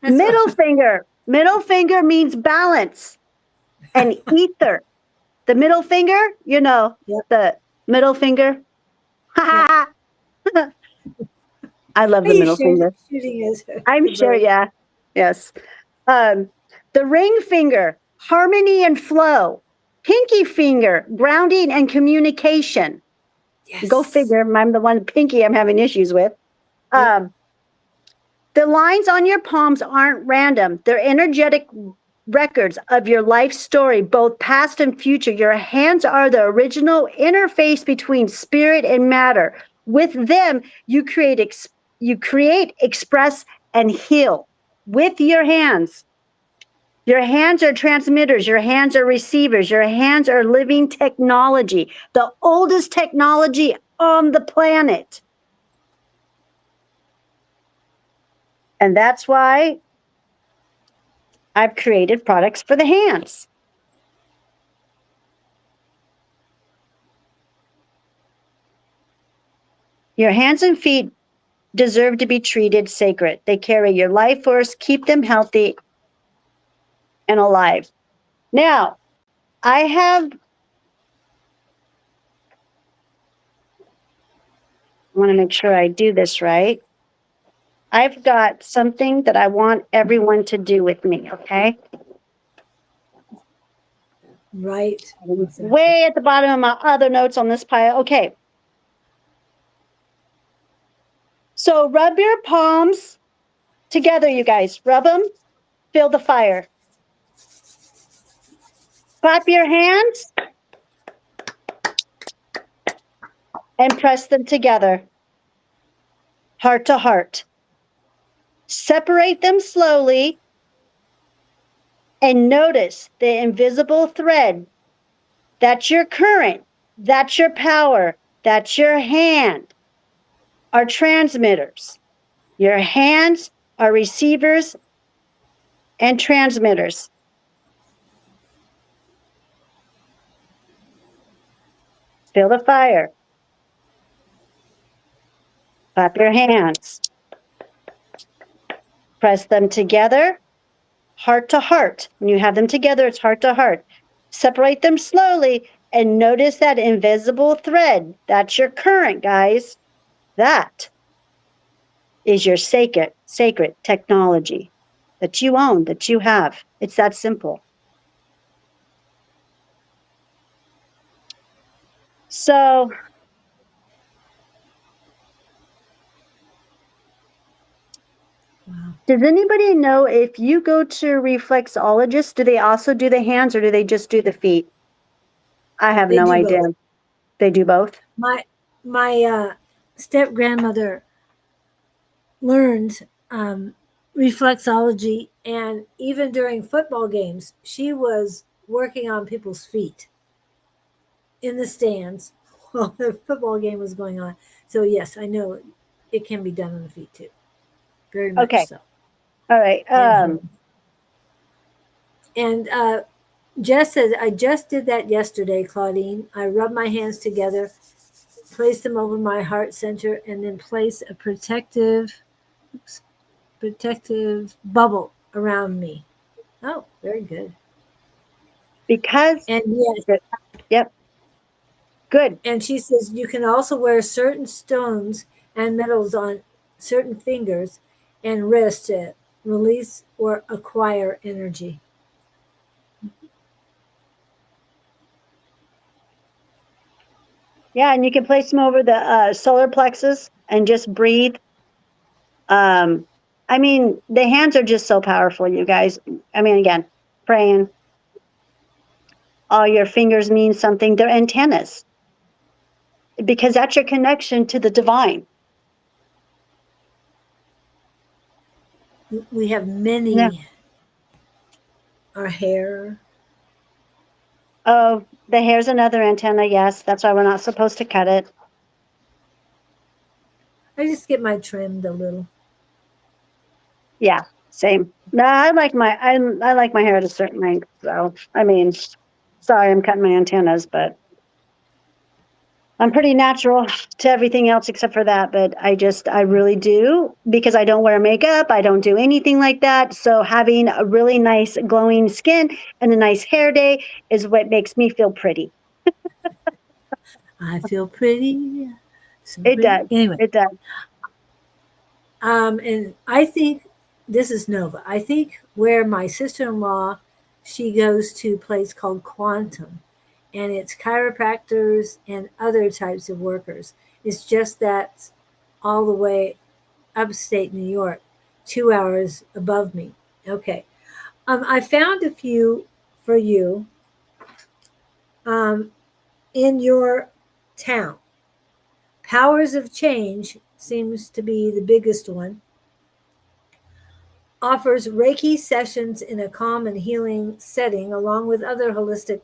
Middle finger. Middle finger means balance and ether. The middle finger, the middle finger. I love the middle finger. I'm sure, yeah. Yes. The ring finger, harmony and flow. Pinky finger, grounding and communication. Yes. Go figure. I'm the one pinky I'm having issues with. The lines on your palms aren't random. They're energetic records of your life story, both past and future. Your hands are the original interface between spirit and matter. With them, you create, express, and heal. With your hands. Your hands are transmitters. Your hands are receivers. Your hands are living technology, the oldest technology on the planet. And that's why I've created products for the hands. Your hands and feet deserve to be treated sacred. They carry your life force, keep them healthy and alive. Now, I want to make sure I do this right. I've got something that I want everyone to do with me, okay? Right. Way at the bottom of my other notes on this pile. Okay. So rub your palms together, you guys. Rub them. Feel the fire. Clap your hands. And press them together. Heart to heart. Separate them slowly and notice the invisible thread. That's your current. That's your power. That's your hand. Are transmitters. Your hands are receivers and transmitters. Feel the fire. Clap your hands. Press them together, heart to heart. When you have them together, it's heart to heart. Separate them slowly and notice that invisible thread. That's your current, guys. That is your sacred technology that you own, that you have. It's that simple. So Wow. does anybody know if you go to reflexologists, do they also do the hands or do they just do the feet? I have They no do idea. both. They do both? My step grandmother learned reflexology, and even during football games, she was working on people's feet in the stands while the football game was going on. So yes, I know it can be done on the feet too, very much Okay. so, All right. and hands. And Jess says, I just did that yesterday, Claudine. I rubbed my hands together, place them over my heart center, and then place a protective bubble around me. Oh, very good. Because, And yes, yep, good. and she says you can also wear certain stones and metals on certain fingers and wrists to release or acquire energy. Yeah, and you can place them over the solar plexus and just breathe. I mean, the hands are just so powerful, you guys. I mean, again, praying. All your fingers mean something. They're antennas because that's your connection to the divine. We have Yeah. many, our hair. Oh, the hair's another antenna. Yes, that's why we're not supposed to cut it. I just get my trimmed a little. Yeah, same. No, I like my hair at a certain length. So I mean, sorry, I'm cutting my antennas, but I'm pretty natural to everything else except for that. But I really do because I don't wear makeup. I don't do anything like that. So having a really nice glowing skin and a nice hair day is what makes me feel pretty. I feel pretty, so It pretty. does. Anyway, It does. and I think this is Nova. I think where my sister-in-law, she goes to a place called Quantum, and it's chiropractors and other types of workers. It's just that all the way upstate New York, 2 hours above me. Okay. I found a few for you um, in your town. Powers of Change seems to be the biggest one. Offers Reiki sessions in a calm and healing setting, along with other holistic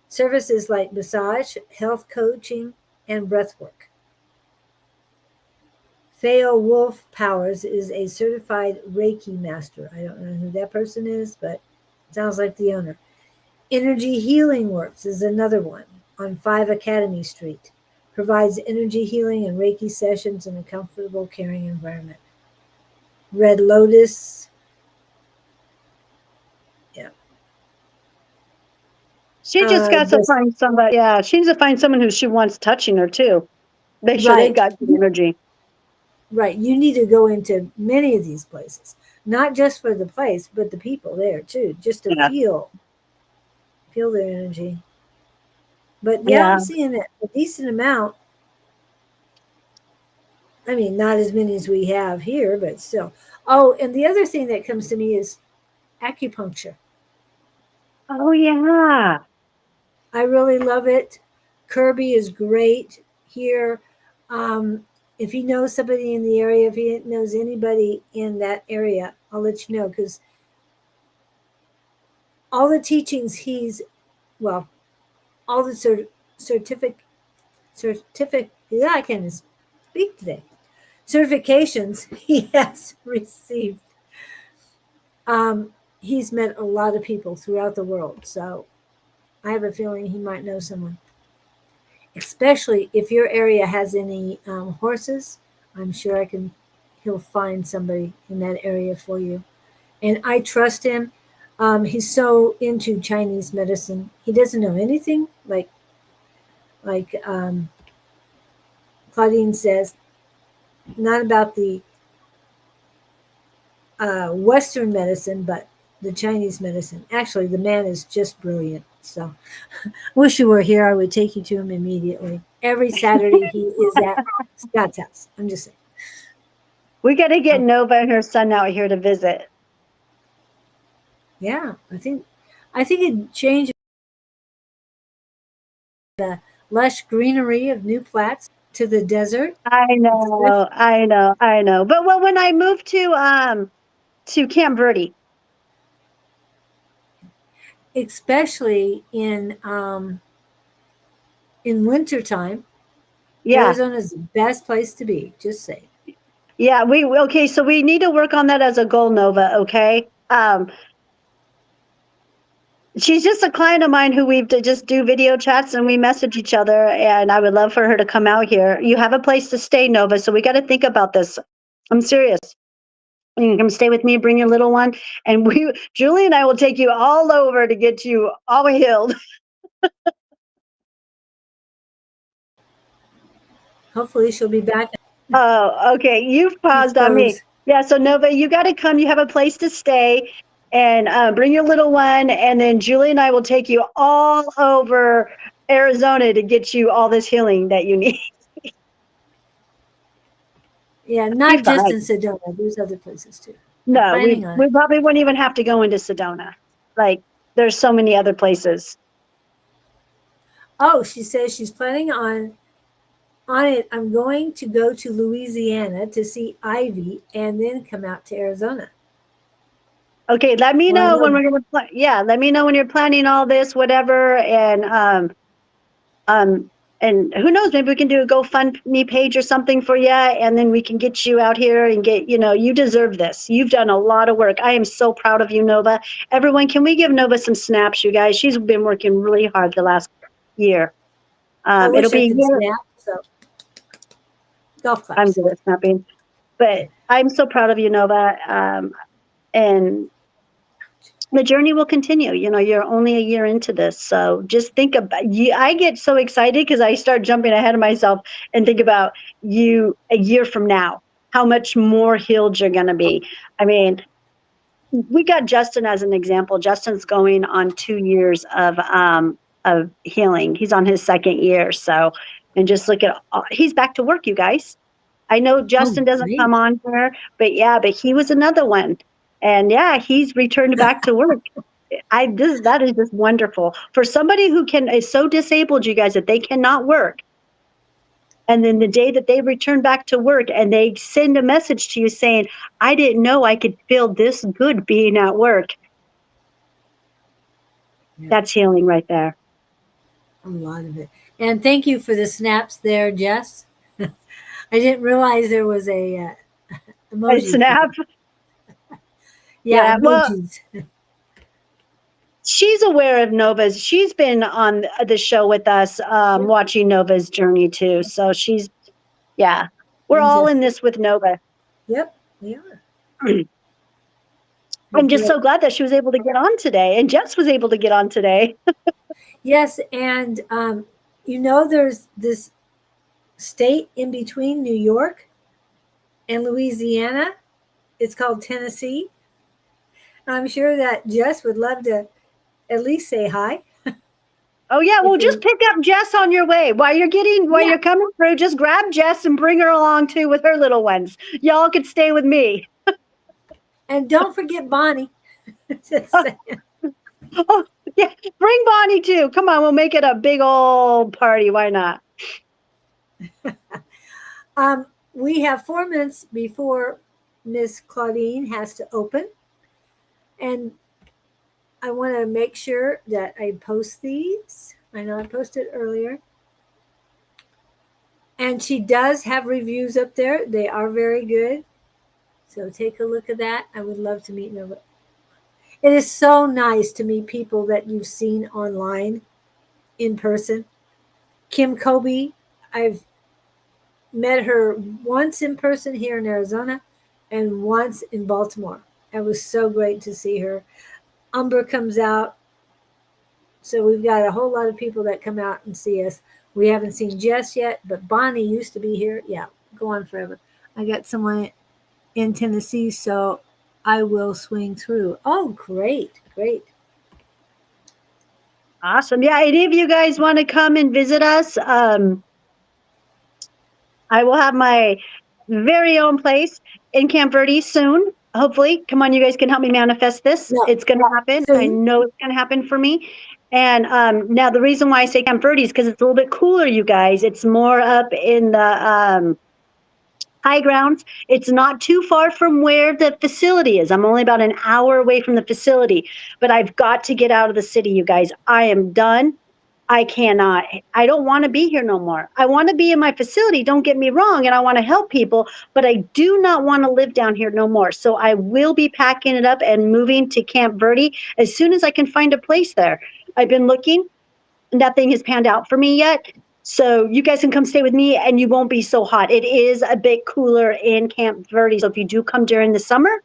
services like massage, health coaching, and breathwork. Theo Wolf Powers is a certified Reiki master. I don't know who that person is, but sounds like the owner. Energy Healing Works is another one on 5 Academy Street. Provides energy healing and Reiki sessions in a comfortable, caring environment. Red Lotus, yeah. She just got to This find somebody. Yeah, she needs to find someone who she wants touching her too. Make sure they've right, got good energy. right. You need to go into many of these places, not just for the place, but the people there too, just to Yeah. feel their energy. But yeah, Yeah. I'm seeing a decent amount. I mean, not as many as we have here, but still. Oh, and the other thing that comes to me is acupuncture. Oh yeah. I really love it. Kirby is great here. Um, if he knows somebody in the area, if he knows anybody in that area, I'll let you know because all the teachings well, all the certificate, yeah, I can't speak today. Certifications he has received. He's met a lot of people throughout the world, so I have a feeling he might know someone. Especially if your area has any horses, I'm sure he'll find somebody in that area for you. And I trust him. He's so into Chinese medicine. He doesn't know anything like Claudine says, not about the Western medicine, but the Chinese medicine. Actually, the man is just brilliant. So wish you were here. I would take you to him immediately. Every Saturday he is at Scott's house. I'm just saying. We got to get Okay. Nova and her son out here to visit. Yeah, I think it changed the lush greenery of New Platts to the desert. I know, I know, I know. But when I moved to Camp Verde, Especially in wintertime, yeah, Arizona is the best place to be. Just say. yeah, okay, so we need to work on that as a goal, Nova, okay? She's just a client of mine who we've to just do video chats and we message each other, and I would love for her to come out here. You have a place to stay, Nova, so we got to think about this. I'm serious. You can come stay with me, bring your little one, and Julie and I will take you all over to get you all healed. Hopefully she'll be back Oh, okay. You've East paused on me. Coast. Yeah, so Nova, you got to come. You have a place to stay, and bring your little one, and then Julie and I will take you all over Arizona to get you all this healing that you need. Yeah, Be not just fine. in Sedona. There's other places too. I'm No, we planning on we it. probably wouldn't even have to go into Sedona. Like, there's so many other places. Oh, she says she's planning on it. I'm going to go to Louisiana to see Ivy and then come out to Arizona. Okay, let me Well, I know when know. we're gonna. Yeah, let me know when you're planning all this, whatever, um, and who knows, maybe we can do a GoFundMe page or something for you, and then we can get you out here and get, you deserve this. You've done a lot of work. I am so proud of you, Nova. Everyone, can we give Nova some snaps, you guys? She's been working really hard the last year. I It'll wish I be a could year. snap. So golf I'm claps. good at snapping, but I'm so proud of you, Nova. And the journey will continue. You're only a year into this. So just think about you. I get so excited because I start jumping ahead of myself and think about you a year from now, how much more healed you're going to be. I mean, we got Justin as an example. Justin's going on 2 years of healing. He's on his second year. So, and just look at, he's back to work, you guys. I know Oh, Justin doesn't come great. on here, but he was another one. And yeah, he's returned back to work. That is just wonderful. For somebody who is so disabled, you guys, that they cannot work. And then the day that they return back to work and they send a message to you saying, I didn't know I could feel this good being at work. Yeah, That's healing right there. a lot of it. And thank you for the snaps there, Jess. I didn't realize there was a A emoji for snap. that. Yeah, Yeah. Well, emojis. she's aware of Nova's. She's been on the show with us, Yep. watching Nova's journey too. So yeah, we're And all Jess. in this with Nova. Yep, we are. I'm But just so great. glad that she was able to get on today, and Jess was able to get on today. Yes, and there's this state in between New York and Louisiana. It's called Tennessee. I'm sure that Jess would love to at least say hi. Oh yeah, well If just you're, pick up Jess on your way while yeah, you're coming through. Just grab Jess and bring her along too with her little ones. Y'all could stay with me. and don't forget Bonnie. Just saying. Oh yeah, bring Bonnie too. Come on, we'll make it a big old party. Why not? We have 4 minutes before Miss Claudine has to open, and I want to make sure that I post these. I know I posted earlier. And she does have reviews up there. They are very good. So take a look at that. I would love to meet Nova. It is so nice to meet people that you've seen online in person. Kim Kobe, I've met her once in person here in Arizona and once in Baltimore. It was so great to see her. Umber comes out. So we've got a whole lot of people that come out and see us. We haven't seen Jess yet, but Bonnie used to be here. Yeah, go on forever. I got someone in Tennessee, so I will swing through. Oh, great, great. Awesome. Yeah, any of you guys want to come and visit us? I will have my very own place in Camp Verde soon. Hopefully, come on, you guys can help me manifest this. No, It's going to happen. I soon. know it's going to happen for me. And now the reason why I say Camp Verde is because it's a little bit cooler, you guys. It's more up in the high grounds. It's not too far from where the facility is. I'm only about an hour away from the facility, but I've got to get out of the city, you guys. I am done. I cannot, I don't want to be here no more. I want to be in my facility, don't get me wrong, and I want to help people, but I do not want to live down here no more. So I will be packing it up and moving to Camp Verde as soon as I can find a place there. I've been looking, nothing has panned out for me yet. So you guys can come stay with me and you won't be so hot. It is a bit cooler in Camp Verde. So if you do come during the summer,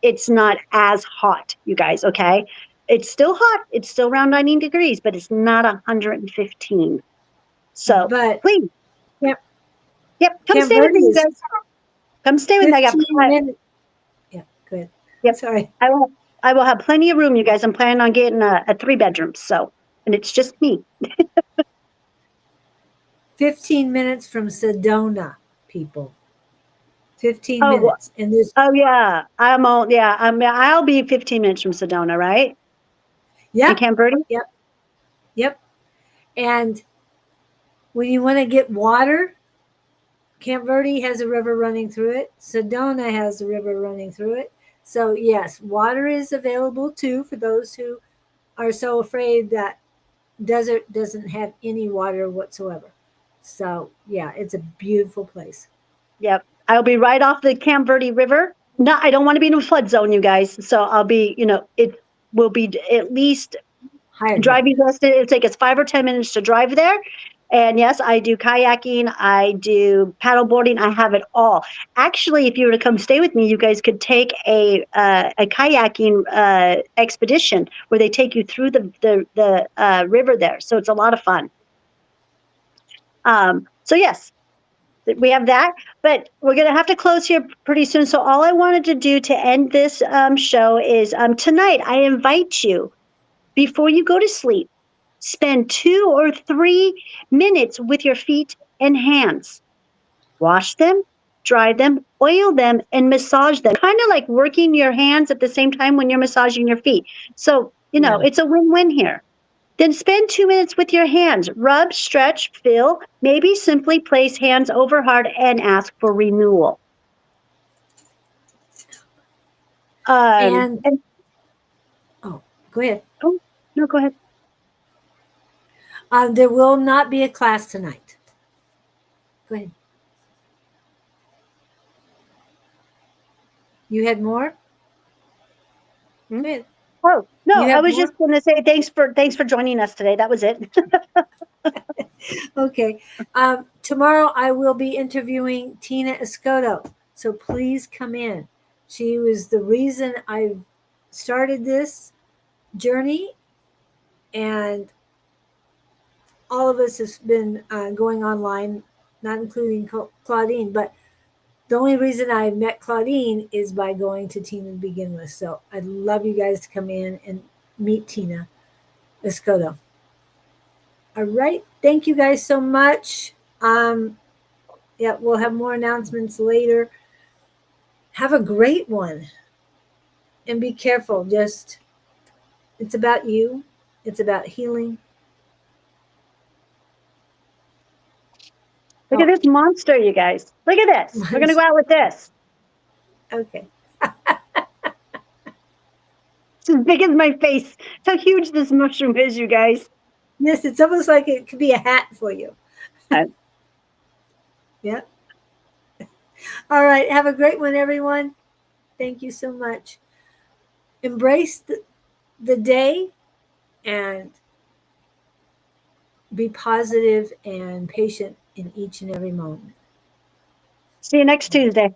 it's not as hot, you guys, okay? It's still hot. It's still around 90 degrees, but it's not 115. So But please. Camp, Yep. Come Camp stay with Verde me, you is guys. Come stay with me. 15 minutes. Yeah, good. Yep. Sorry. I will have plenty of room, you guys. I'm planning on getting a 3-bedroom. So, and it's just me. 15 minutes from Sedona, people. 15 Oh, minutes. And there's, yeah. I'll be 15 minutes from Sedona, right? In yep, Camp Verde? yep, yep. And when you want to get water, Camp Verde has a river running through it. Sedona has a river running through it. So, yes, water is available too for those who are so afraid that desert doesn't have any water whatsoever. So, yeah, it's a beautiful place. Yep. I'll be right off the Camp Verde River. No, I don't want to be in a flood zone, you guys. So I'll be, it will be at least Higher. driving distance. It'll take us 5 or 10 minutes to drive there. And yes, I do kayaking. I do paddle boarding. I have it all. Actually, if you were to come stay with me, you guys could take a kayaking expedition where they take you through the river there. So it's a lot of fun. So yes, we have that, but we're going to have to close here pretty soon. So all I wanted to do to end this show is tonight, I invite you, before you go to sleep, spend 2 or 3 minutes with your feet and hands. Wash them, dry them, oil them, and massage them. Kind of like working your hands at the same time when you're massaging your feet. So, it's a win-win here. Then spend 2 minutes with your hands. Rub, stretch, feel, maybe simply place hands over heart and ask for renewal. And go ahead. Oh, no, go ahead. There will not be a class tonight. Go ahead. You had more? Go ahead. Oh, no, I was just going to say thanks for joining us today. That was it. Okay. Tomorrow I will be interviewing Tina Escoto. So please come in. She was the reason I started this journey, and all of us has been going online, not including Claudene, but the only reason I met Claudene is by going to Tina to begin with. So I'd love you guys to come in and meet Tina Escoto. All right. Thank you guys so much. Yeah, we'll have more announcements later. Have a great one. And be careful. It's about you. It's about healing. Look at this monster, you guys. Look at this. We're going to go out with this. Okay. It's as big as my face. That's how huge this mushroom is, you guys. Yes, it's almost like it could be a hat for you. Yeah. All right. Have a great one, everyone. Thank you so much. Embrace the day and be positive and patient in each and every moment. See you next Tuesday.